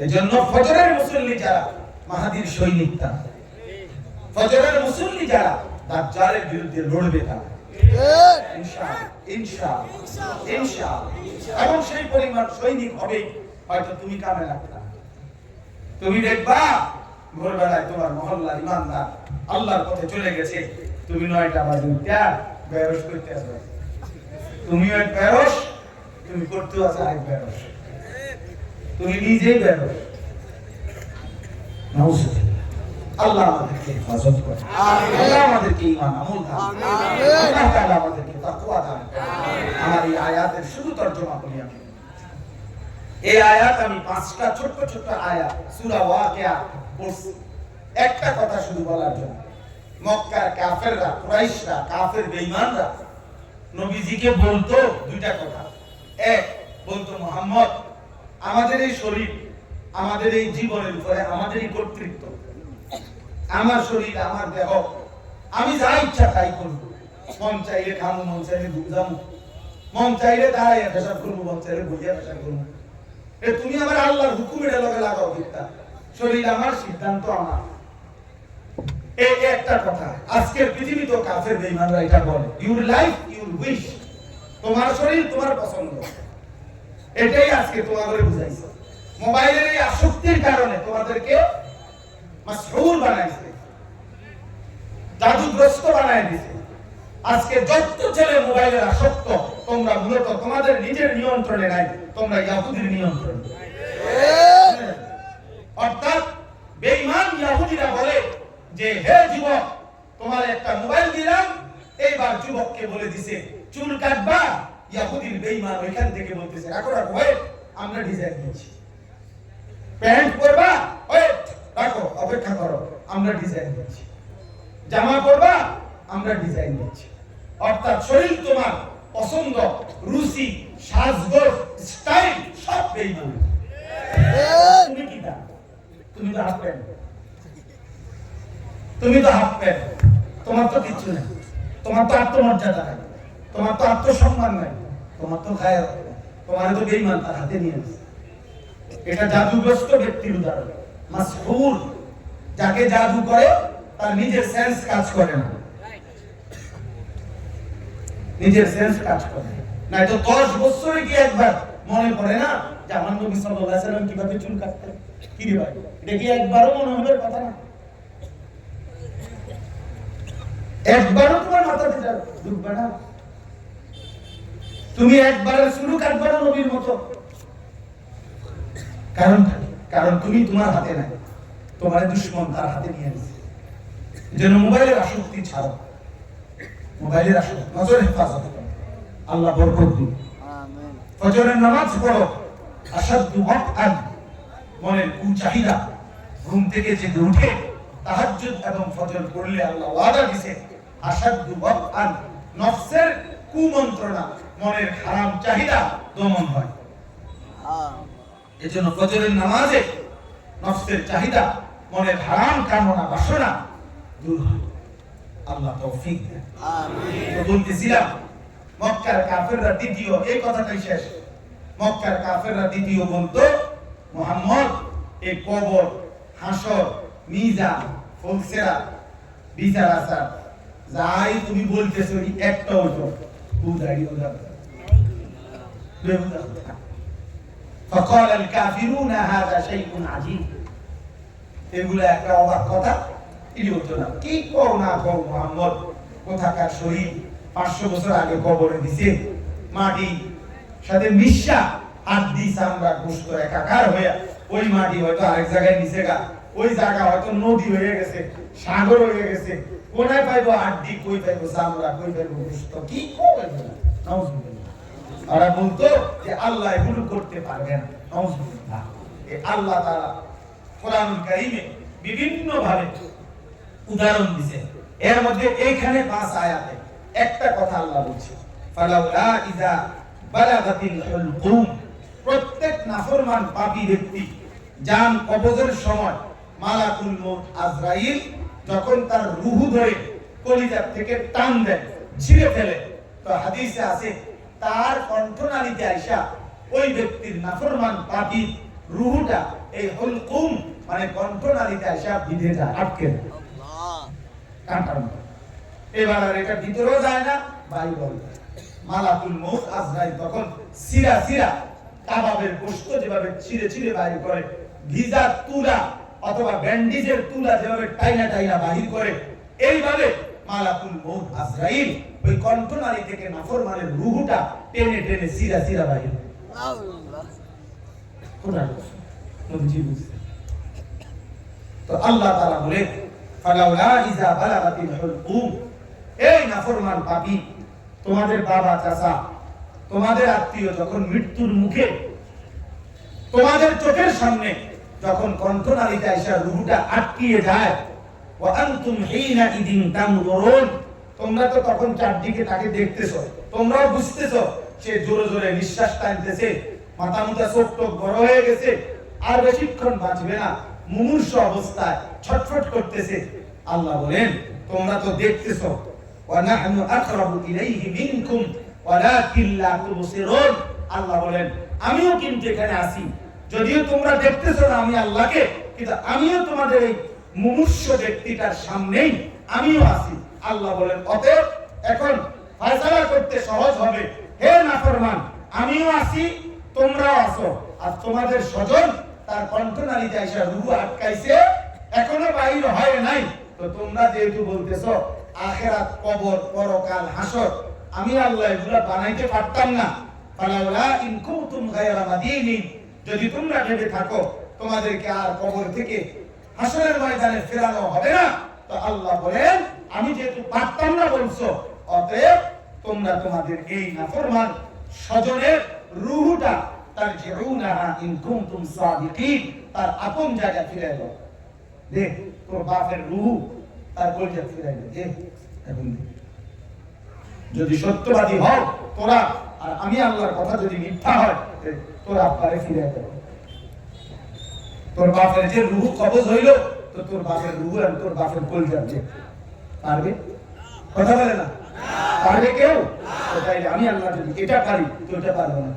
এজন্য ফজরের মুসল্লি যারা মাহাদির সৈনিক তারা, ফজরের মুসল্লি যারা দাজ্জালের বিরুদ্ধে লড়বে তারা ইনশাআল্লাহ ইনশাআল্লাহ ইনশাআল্লাহ এবং সেই পরিমাণ সৈনিক হবে হয়তো তুমি কামে রাখতা। তুমি দেখবা ভোরবেলায় তোমার মহল্লার ইমানদার আল্লাহর পথে চলে গেছে, তুমি 9টা বাজে উঠা বেরোস করতে আসবে, তুমিও এক বেরোস, তুমি করতে আসো আরেক বেরোস, তুমি নিজেই বেরোস। নাউজুবিল্লাহ। আল্লাহ আমাদেরকে হেফাজত করে, আল্লাহ আমাদেরকে ঈমান আমল দান, আল্লাহ তাআলা আমাদেরকে তাকওয়া দান। আমার এই আয়াতের শুধু তরজমা করি আমি। এই আয়াত আমি 5টা ছোট ছোট আয়াত সূরা ওয়াকিয়া পড়ছি একটা কথা শুধু বলার জন্য। মক্কার কাফেররা, কুরাইশরা, কাফের বেঈমানরা নবীজিকে বলতো দুইটা কথা। এক, বলতো মুহাম্মদ আমাদের এই শরীর, আমাদের এই জীবনের উপরে আমাদেরই কর্তৃত্ব, আমার শরীর, আমার দেহ, আমি যা ইচ্ছা তাই করব। মন চাইলে খামু, মন চাইলে বুঝামু, মন চাইলে দাঁড়াইয়া পেশাব করবো, মন চাইলে বইয়া পেশাব করবো। তুমি আমার আল্লাহর হুকুমের লগে লাগাও কিতা, শরীর আমার, সিদ্ধান্ত আমার। এই একটা কথা আজকের পৃথিবী তো কাফের বেঈমানরা এটা বলে, ইউর লাইফ ইউর উইশ, তোমার শরীর তোমার পছন্দ। এটাই আজকে তোমাদের বুঝাইছে। মোবাইলের এই আসক্তির কারণে তোমাদেরকে মাসহুর বানাইছে, জাদুগ্রস্ত বানায় দিয়েছে। আজকে যত ছেলে মোবাইলের আসক্ত, তোমরা মূলত তোমাদের নিজের নিয়ন্ত্রণে নাই, তোমরা ইহুদির নিয়ন্ত্রণে। অর্থাৎ বেঈমান ইহুদিরা বলে যে হে যুবক, তোমার একটা মোবাইল দিলাম, এইবার যুবককে বলে দিছে চুল কাটবা। ইহুদির বেঈমান ওইখান থেকে বলতেছে রাখো রাখো, আমরা ডিজাইন দিচ্ছি। প্যান্ট পরবা, রাখো অপেক্ষা করো, আমরা ডিজাইন দিচ্ছি। জামা পরবা, আমরা ডিজাইন দিচ্ছি। অর্থাৎ শরীর তোমার পছন্দ, রুচি, সাজগোজ, স্টাইল সব বেঈমান। তুমি কি দাও? তুমি তো হাফ প্যান্ট, তুমি তো হাফ প্যান্ট, তোমার তো কিছু নেই, তোমার তো আত্মমর্যাদা নাই, তোমার তো আত্মসম্মান নাই, তোমার তো গায়ের, তোমার তো বেঈমান তার হাতে নিয়ে আসে। এটা জাদুগ্রস্ত ব্যক্তির উদাহরণ। মাসহুর, যাকে জাদু করে তার নিজের সেন্স কাজ করে না, নিজের সেন্স কাজ করে না। তো 10 বছরে কি একবার মনে পড়ে না যে আমার নবী সাল্লাল্লাহু আলাইহি ওয়াসাল্লাম কিভাবে চুল কাটতেন? কি রে ভাই, এটা কি একবারও মনে হবার কথা না? একবারও তোমার মাথাতে ঢুকবে না? তুমি একবার শুরু কাটবে না নবীর মতো? কারণ তুমি তোমার হাতে নাই, তোমার দুশমন তার হাতে নিয়ে নিছে। যেন মোবাইলের আসক্তি ছাড়ো, মোবাইলের আসক্তি, নজর হেফাজত করো, আল্লাহ বরকত দিবে। আমিন। ফজরের নামাজ পড়ো, আশাদ্দু ওয়াক্তান, মনের চাহিদা, ঘুম থেকে জেগে উঠে তাহাজ্জুদ এবং ফজর পড়লে আল্লাহ ওয়াদা দিয়েছে আশাদ্দু ওয়াক্তান, নফসের কুমন্ত্রণা, মনের হারাম চাহিদা দমন হয়। এজন্য ফজরের নামাজে নফসের চাহিদা, মনের হারাম কামনা বাসনা দূর হয়। আল্লাহ তৌফিক দেন। আমিন। তো বলতেছিলাম মক্কার কাফেররা দ্বিতীয়, এই কথাটাই শেষ। মক্কার কাফেররা দ্বিতীয় বলতো মুহাম্মদ এই কবর, হাসর, মিজান, ফুলসেরা, বিচার আচার যাই তুমি বলতেছো একটা হতো বুঝাই বুঝাতে। فقال الكافرون هذا شيء عجيب, এগুলা একটা অবাক কথা, এটি হতো না। কি কও না কও মুহাম্মদ, কোথাকার শহীদ 500 বছর আগে কবরে দিছে, মাটি সাথে মিশা হাড্ডি চামড়া গোশত একাকার হয়ে ওই মাটি হয়তো আরেক জায়গায় নিচে গা, ওই জায়গা হয়তো নদী হয়ে গেছে, সাগর হয়ে গেছে, কোনায় পাইবো হাড্ডি, কই পাইবো চামড়া, কই পাইবো গোশত, কি কবে না। নাউজুবিল্লাহ। ওরা বলতো যে আল্লাহ এগুলো করতে পারবে না। নাউজুবিল্লাহ। এই আল্লাহ তাআলা কোরআনুল কারীমে বিভিন্ন ভাবে উদাহরণ দিয়েছে। এর মধ্যে এইখানে 5 আয়াতে একটা কথা আল্লাহ বলছে, ফালাউলা ইযা বালাগাতিল হুলকুম, প্রত্যেক নাফরমান পাপী ব্যক্তি জান কবজের সময় মালাকুল মউত আজরাইল যখন তার রূহ ধরে কলিজা থেকে টান দেয়, ছিঁড়ে ফেলে, তো হাদিসে আছে তার কণ্ঠনালীতে আইসা ওই ব্যক্তির নাফরমান পাপী রূহটা এই হুলকুম মানে কণ্ঠনালীতে আইসা বিধে যায়, আটকে কাঁটার মতো। এবার আর এটা ভিতরেও যায় না, বাইরেও যায়। মালাকুল মউত আজরাইল তখন সিরা সিরা কাবাবের গোশত যেভাবে ছিঁড়ে ছিঁড়ে বাইর করে, ভিজা তুলা অথবা ব্যান্ডেজের তুলা যেভাবে টাইনা টাইনা বাহির করে, এইভাবে মালাকুল মউত আজরাইল ওই কণ্ঠনালী থেকে নাফরমানের রূহটা টেনে টেনে সিরা সিরা বাহির করে। তো আল্লাহ তাআলা বলে ফালাউলা ইযা বালাগাতিল হুলকুম, এই নাফরমান পাপী, তোমাদের বাবা চাচা তোমাদের আত্মীয় যখন মৃত্যুর মুখে তোমাদের চোখের সামনে যখন কণ্ঠনালীতে আইসা রূহটা আটকিয়ে যায়, ওয়া আনতুম হিনা ইদিন তানজুরুন, তোমরা তো তখন চারদিকে তাকে দেখতেছো, তোমরাও বুঝতেছো সে জোরে জোরে নিঃশ্বাস টানতেছে, মাথা মুথা চোখ টোক বড় হয়ে গেছে, আর বেশিক্ষণ বাঁচবে না, মুমূর্ষ অবস্থায় ছটফট করতেছে। আল্লাহ বলেন তোমরা তো দেখতেছো, ওয়া নাহনু আকরাবু ইলাইহি মিনকুম ওয়ালাকিন লা তুবসিরুন, আল্লাহ বলেন আমিও কিন্তু এখানে আছি, যদিও তোমরা দেখতেছো না আমি আল্লাহকে, কিন্তু আমিও তোমাদের এই মুমূর্ষ ব্যক্তিটার সামনেই আমিও আছি। আল্লাহ বলেন অতএব এখন ফয়সালা করতে সহজ হবে, হে নাফরমান আমিও আছি তোমরাও আছো, আর তোমাদের স্বজন তার কণ্ঠনালীতে আইসা রূহ আটকাইছে, এখনো বাইর হয় নাই, তো তোমরা যেহেতু বলতেছো আখিরাত, কবর, পরকাল, হাসর, আমি আল্লাহ এগুলা বানাইতে পারতাম না, ফালাউলা ইন কুনতুম গায়রা মাদিনিন, যদি তোমরা ভেবে থাকো তোমাদেরকে আর কবর থেকে হাসরের ময়দানে ফেরানো হবে না, তো আল্লাহ বলেন আমি যেহেতু পারতাম না বলছো, অতএব তোমরা তোমাদের এই নাফরমান স্বজনের রূহটা তারজিউনাহা ইন কুনতুম সাদিকিন, তার আপন জায়গা ফিরে দাও। দেখ তোর বাপের রূহ তার কলিজা ফিরে দাও, দেখ এখন যদি সত্যবাদী হও তোরা, আর আমি আল্লাহর কথা যদি মিথ্যা হয় তোর আব্বারে ফিরে দাও। তোর বাপের যে রূহ কবজ হইল, তো তোর বাপের রূহ আর তোর বাপের কলিজা যে পারবে? কথা বলে না, পারবে কেউ? তাইলে আমি আল্লাহ যদি এটা পারি তো এটা পারবো না।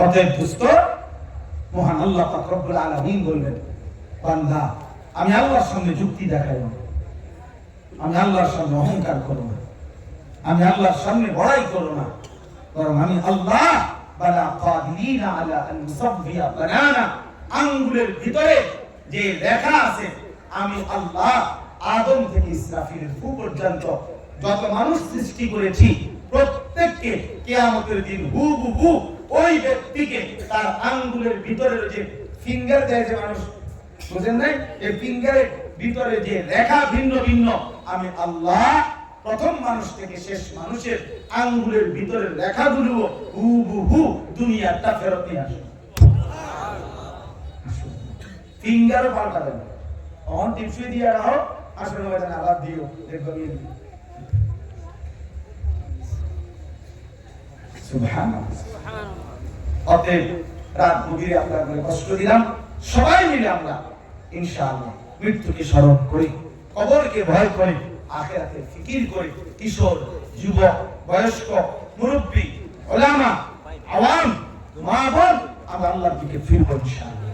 অতএব দোস্ত, মহান আল্লাহ পাক রব্বুল আলামিন বললেন বান্দা আমি আল্লাহর সামনে যুক্তি দেখাই না, আমি আল্লাহর সামনে অহংকার করো না, আমি আল্লাহর সামনে বড়াই করো না, বরং আমি আল্লাহ বালা কাদিরিনা আলা আন নুসাব্বিয়া বানানা, আঙ্গুলের ভিতরে যে লেখা আছে আমি আল্লাহ আদম থেকে ইসরাফিলের ফু পর্যন্ত যত মানুষ সৃষ্টি করেছি প্রত্যেককে কিয়ামতের দিন হুবহু ওই ব্যক্তিকে তার আঙ্গুলের ভিতরে যে ফিঙ্গার দেয় যে মানুষ, বুঝেন নাই, এই ফিঙ্গারের ভিতরে যে রেখা ভিন্ন ভিন্ন, আমি আল্লাহ প্রথম মানুষ থেকে শেষ মানুষের আঙ্গুলের ভিতরে রেখাগুলো হুবহু দুনিয়াটা ফেরত নিয়ে আসে। ফিঙ্গারও পাল্টাবেন, অন টিপসই দিয়ে রাখো, আসলে ময়দানে আবার দিও, দেখো অতএব রাত গভীরে আপনাদের কষ্ট দিলাম, সবাই মিলে আমরা ইনশাআল্লাহ মৃত্যুকে স্মরণ করি, কবরকে ভয় করে, আখিরাতে ফিকির করে, কিশোর, যুবক, বয়স্ক, মুরব্বী, উলামা, আওয়াম, মা বোন, আমরা আল্লাহর দিকে ফিরবো ইনশাআল্লাহ,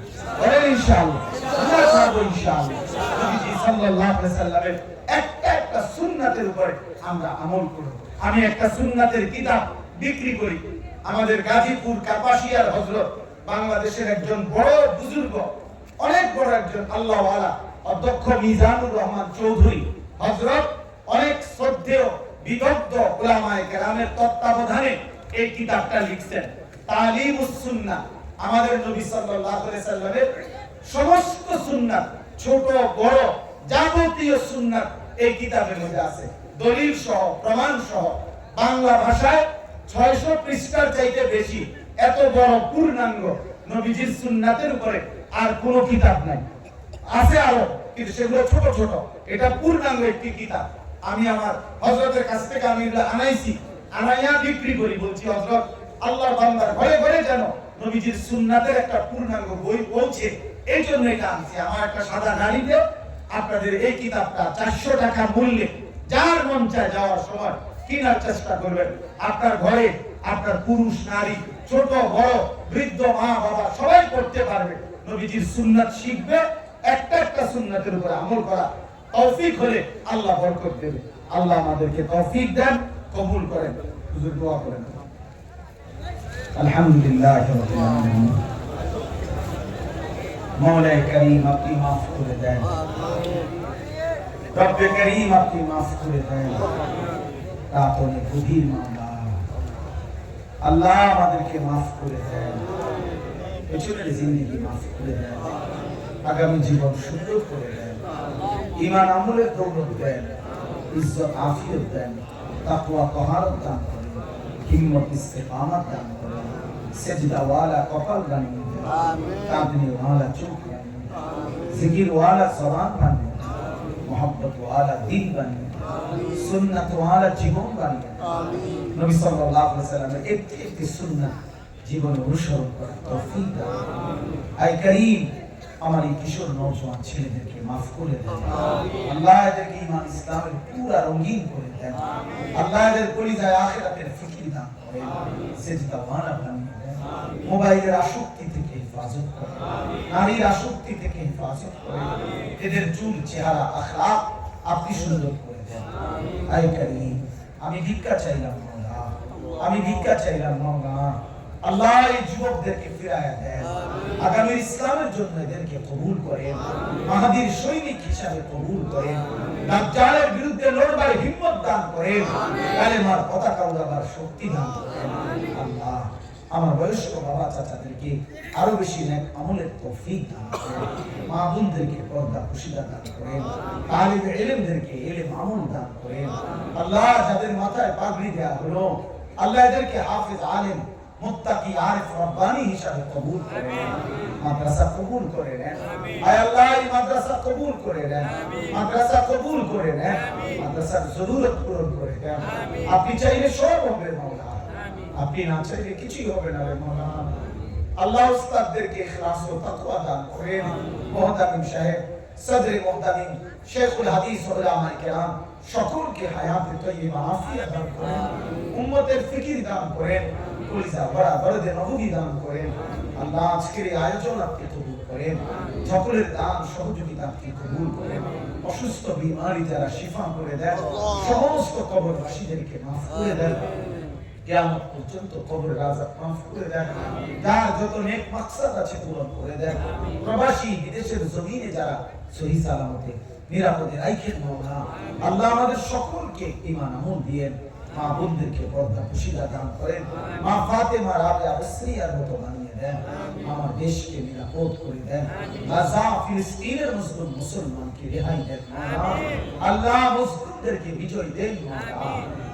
ইনশাআল্লাহ আমরা যাবো ইনশাআল্লাহ। নবীজি সাল্লাল্লাহু আলাইহি ওয়াসাল্লামের একটা সুন্নাতের উপরে আমরা আমল করব। আমি একটা সুন্নাতের কিতাব বিক্রি করি, আমাদের গাজীপুর কাপাসিয়ার হযরত বাংলাদেশের একজন বড় বুজুর্গ, অনেক বড় একজন আল্লাহওয়ালা অধ্যক্ষ মিজানুর রহমান চৌধুরী হযরত অনেক শ্রদ্ধেয় বিদগ্ধ উলামায়ে কেরামের তত্ত্বাবধানে এই কিতাবটা লিখছেন, তালিমুস সুন্নাহ। আমাদের নবী সাল্লাল্লাহু আলাইহি সাল্লামের সমস্ত সুন্নাত, ছোট বড় যাবতীয় সুন্নাত এই কিতাবের মধ্যে আছে, দলিল সহ, প্রমাণ সহ, বাংলা ভাষায় 600 পৃষ্ঠার চাইতে বেশি, এত বড় পূর্ণাঙ্গ নবীজির সুন্নাতের উপরে আর কোনো কিতাব নাই। আছে আরো, কিন্তু সেগুলো ছোট ছোট, এটা পূর্ণাঙ্গ একটি কিতাব। আমি আমার হযরতের কাছ থেকে আমি এগুলো আনাইছি, আনাইয়া বিক্রি করি, বলছি হযরত আল্লাহর বান্দার ঘরে ঘরে যেন নবীজির সুন্নাতের একটা পূর্ণাঙ্গ বই পৌঁছে, এই জন্য এটা আনছি। আমার একটা সাদা গাড়িতে আপনাদের এই কিতাবটা 400 টাকা মূল্যে যার মন চায় যাওয়ার সময় কেনার চেষ্টা করবেন। আপনার ঘরে আপনার পুরুষ নারী ছোট বড় বৃদ্ধ মা বাবা সবাই করতে পারবে। নবীজির সুন্নাত শিখবে, একটা একটা সুন্নাতের উপর আমল করা তৌফিক হলে আল্লাহ বরকত দেবে। আল্লাহ আমাদেরকে তৌফিক দেন, কবুল করেন। হুজুর দোয়া করেন। আলহামদুলিল্লাহ রাব্বিল আলামিন। মওলা করিম আপনি মাফ করে দেন, রব্বে করিম আপনি মাফ করে দেন। আপনি গভীর মাওলা, আল্লাহ আমাদেরকে মাফ করে দেন, পেছনের জিন্দেগি মাফ করে দেন, আগামী জীবন সুন্দর করে দেন, ঈমান আমলের দৌলত দেন, ইজ্জত আফিয়ত দেন, তাকওয়া তাহারত দান করেন, হিম্মত ইস্তেকামত দান করেন, সেজদা ওয়ালা কপাল বানিয়ে দেন, কাঁদনে ওয়ালা চোখ বানিয়ে দেন, জিকির ওয়ালা জবান বানিয়ে দেন, মোহাব্বত ওয়ালা দিল বানিয়ে দেন, সুন্নাত ওয়ালা জীবন বানিয়ে দেন। নবী সাল্লাল্লাহু আলাইহি ওয়াসাল্লামের একটি সুন্নাত জীবনে অনুসরণ করার তৌফিক দান। আয় করিম আমার এই কিশোর নওজোয়ান ছেলেদেরকে মাফ করে দেন। আল্লাহ এদেরকে ঈমান ইসলামের পুরা রঙিন করে দেন। আল্লাহ এদের কলিজায় আখিরাতের ফিকির দান করেন, সেজদা ওয়ালা বানিয়ে দেন। মোবাইলের আসক্তি থেকে হেফাজত করেন, নারীর আসক্তি থেকে হেফাজত করেন, এদের চুল চেহারা আখলাক আপনি সুন্দর করে দেন। আয় করিম আমি ভিক্ষা চাইলাম মাওলা, আমি ভিক্ষা চাইলাম মাওলা। আল্লাহ এই যুবকদেরকে ফিরায়া দেন, আগামী ইসলামের জন্য এদেরকে কবুল করেন, মাহাদির সৈনিক হিসাবে কবুল করেন, দাজ্জালের বিরুদ্ধে লড়বার হিম্মত দান করেন, কালেমার পতাকা উড়াবার শক্তি দান করেন। আল্লাহ আমার বয়স্ক বাবা চাচাদেরকে আরো বেশি নেক আমলের তৌফিক দান করেন, মা বোনদেরকে পর্দা খুশিদা দান করেন, তালিবে ইলমদেরকে ইলম আমল দান করেন। আল্লাহ যাদের মাথায় পাগড়ি দেয়া হলো, আল্লাহ এদেরকে হাফেজ আলেম মুত্তাকি আরিফ রব্বানি হিসাবে কবুল করে নেন, মাদ্রাসা কবুল করে নেন। আয় আল্লাহ এই মাদ্রাসা কবুল করে নেন, মাদ্রাসা কবুল করে নেন, মাদ্রাসার জরুরত পূরণ করে দেন। আপনি চাইলে সব হবে মাওলা, আপনি না চাইলে কিছুই হবে না রে মাওলা। আল্লাহ উস্তাদদেরকে ইখলাস ও তাকওয়া দান করেন। মুহতামিম সাহেব, সদরে মুহতামিম, শেখুল হাদিস উলামায়ে কেরাম সকলকে হায়াতে তয়্যিবা আফিয়াত দান করেন, উম্মতের ফিকির দান করেন, কলিজা বড়া বড়দের নবী দান করেন। আল্লাহ আজকের এই আয়োজন আপনি কবুল করেন, সকলের দান সহযোগিতা আপনি কবুল করেন। অসুস্থ বিমারি যারা শিফা করে দেন, সমস্ত কবরবাসীদেরকে মাফ করে দেন, কিয়ামত পর্যন্ত কবরের আযাব মাফ করে দেন, যার যত নেক মাকসাদ আছে পূরণ করে দেন। প্রবাসী বিদেশের জমিনে যারা সহি সালামতে নিরাপদে রাখেন মাওলা, আল্লাহ আমাদের সকলকে ঈমান আমল দিয়েন, মা বোনদেরকে পর্দা খুশিদা দান করেন, মা ফাতেমা রাবিয়া বসরিয়ার মতো বানিয়ে দেন, আমার দেশকে নিরাপদ করে দেন। গাজা ফিলিস্তিনের মুসলিম মুসলমানকে রেহাই দেন আল্লাহ, মুসলিমদেরকে বিজয় দেন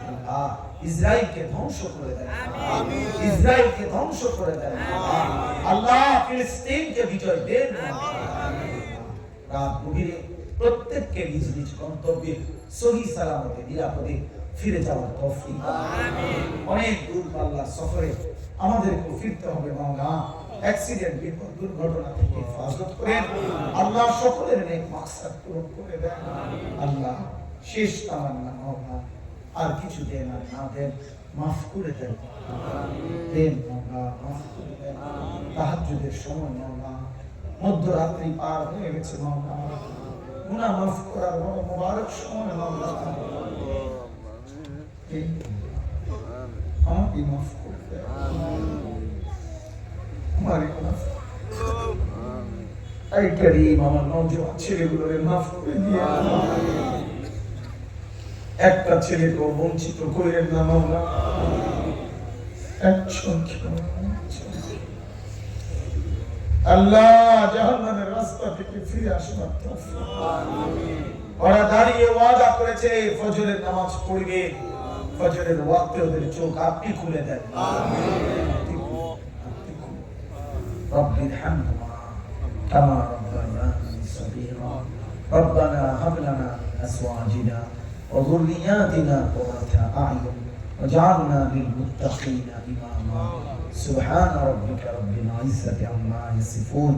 আল্লাহ, ইসরায়েলকে ধ্বংস করে দেন আমিন, ইসরায়েলকে ধ্বংস করে দেন আল্লাহ, ফিলিস্তিনকে বিজয় দেন আমিন। রাত গভীরে প্রত্যেককে নিজ নিজ গন্তব্যে সহি সালামতে নিরাপদে ফিরে যাওয়ার তৌফিক আমিন। অনেক দূর পাল্লার সফরে আমাদেরকে ফিরতে হবে মাওলা, অ্যাক্সিডেন্ট বিপদ দুর্ঘটনা থেকে হেফাজত করেন আল্লাহ, সকলের নেক মাকসাদ পূরণ করে দেন আল্লাহ। শেষ তামান্না মাওলা, আর কিছু দেন আর না দেন, মাফ করে দেন দেন মাওলা, মাফ করে দেন। তাহাজ্জুদের সময় মাওলা, মধ্যরাত্রি পার হয়ে গেছে মাওলা, গুনাহ মাফ করার বড় মোবারক সময় মাওলা, আমাকে মাফ করে দেন, আমারে মাফ আই করিম আমার নওজোয়ান ছেলেগুলোরে মাফ করে দিয়ে একটা ছেলেকে বঞ্চিত করেন না মাওলা, আল্লাহ জাহান্নামের রাস্তা থেকে ফিরে আসবার তৌফিক আমিন। ওরা দাঁড়িয়ে ওয়াদা করেছে ফজরের নামাজ পড়বে, ফজরের ওয়াক্তে ওদের চোখ আপনি খুলে দেন আমিন। রব্বির হামহুমা কামা রাব্বায়ানি সগীরা, রব্বানা হাব লানা মিন আজওয়াজিনা ওয়া যুররিয়াতিনা কুররাতা আ'য়ুন ওয়াজ'আলনা লিল মুত্তাকিনা ইমামা। সুবহান রাব্বিকা রাব্বিল ইজ্জাতি আম্মা ইয়াসিফুন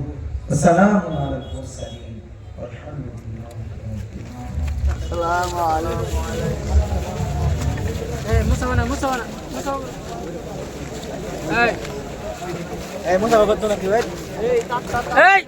ওয়া সালামুন আলাল মুরসালিন ওয়ালহামদুলিল্লাহি রাব্বিল আলামিন। আসসালামু আলাইকুম। এই মুসা বানা এই মুসা বাবা তো নাকি ভাই এই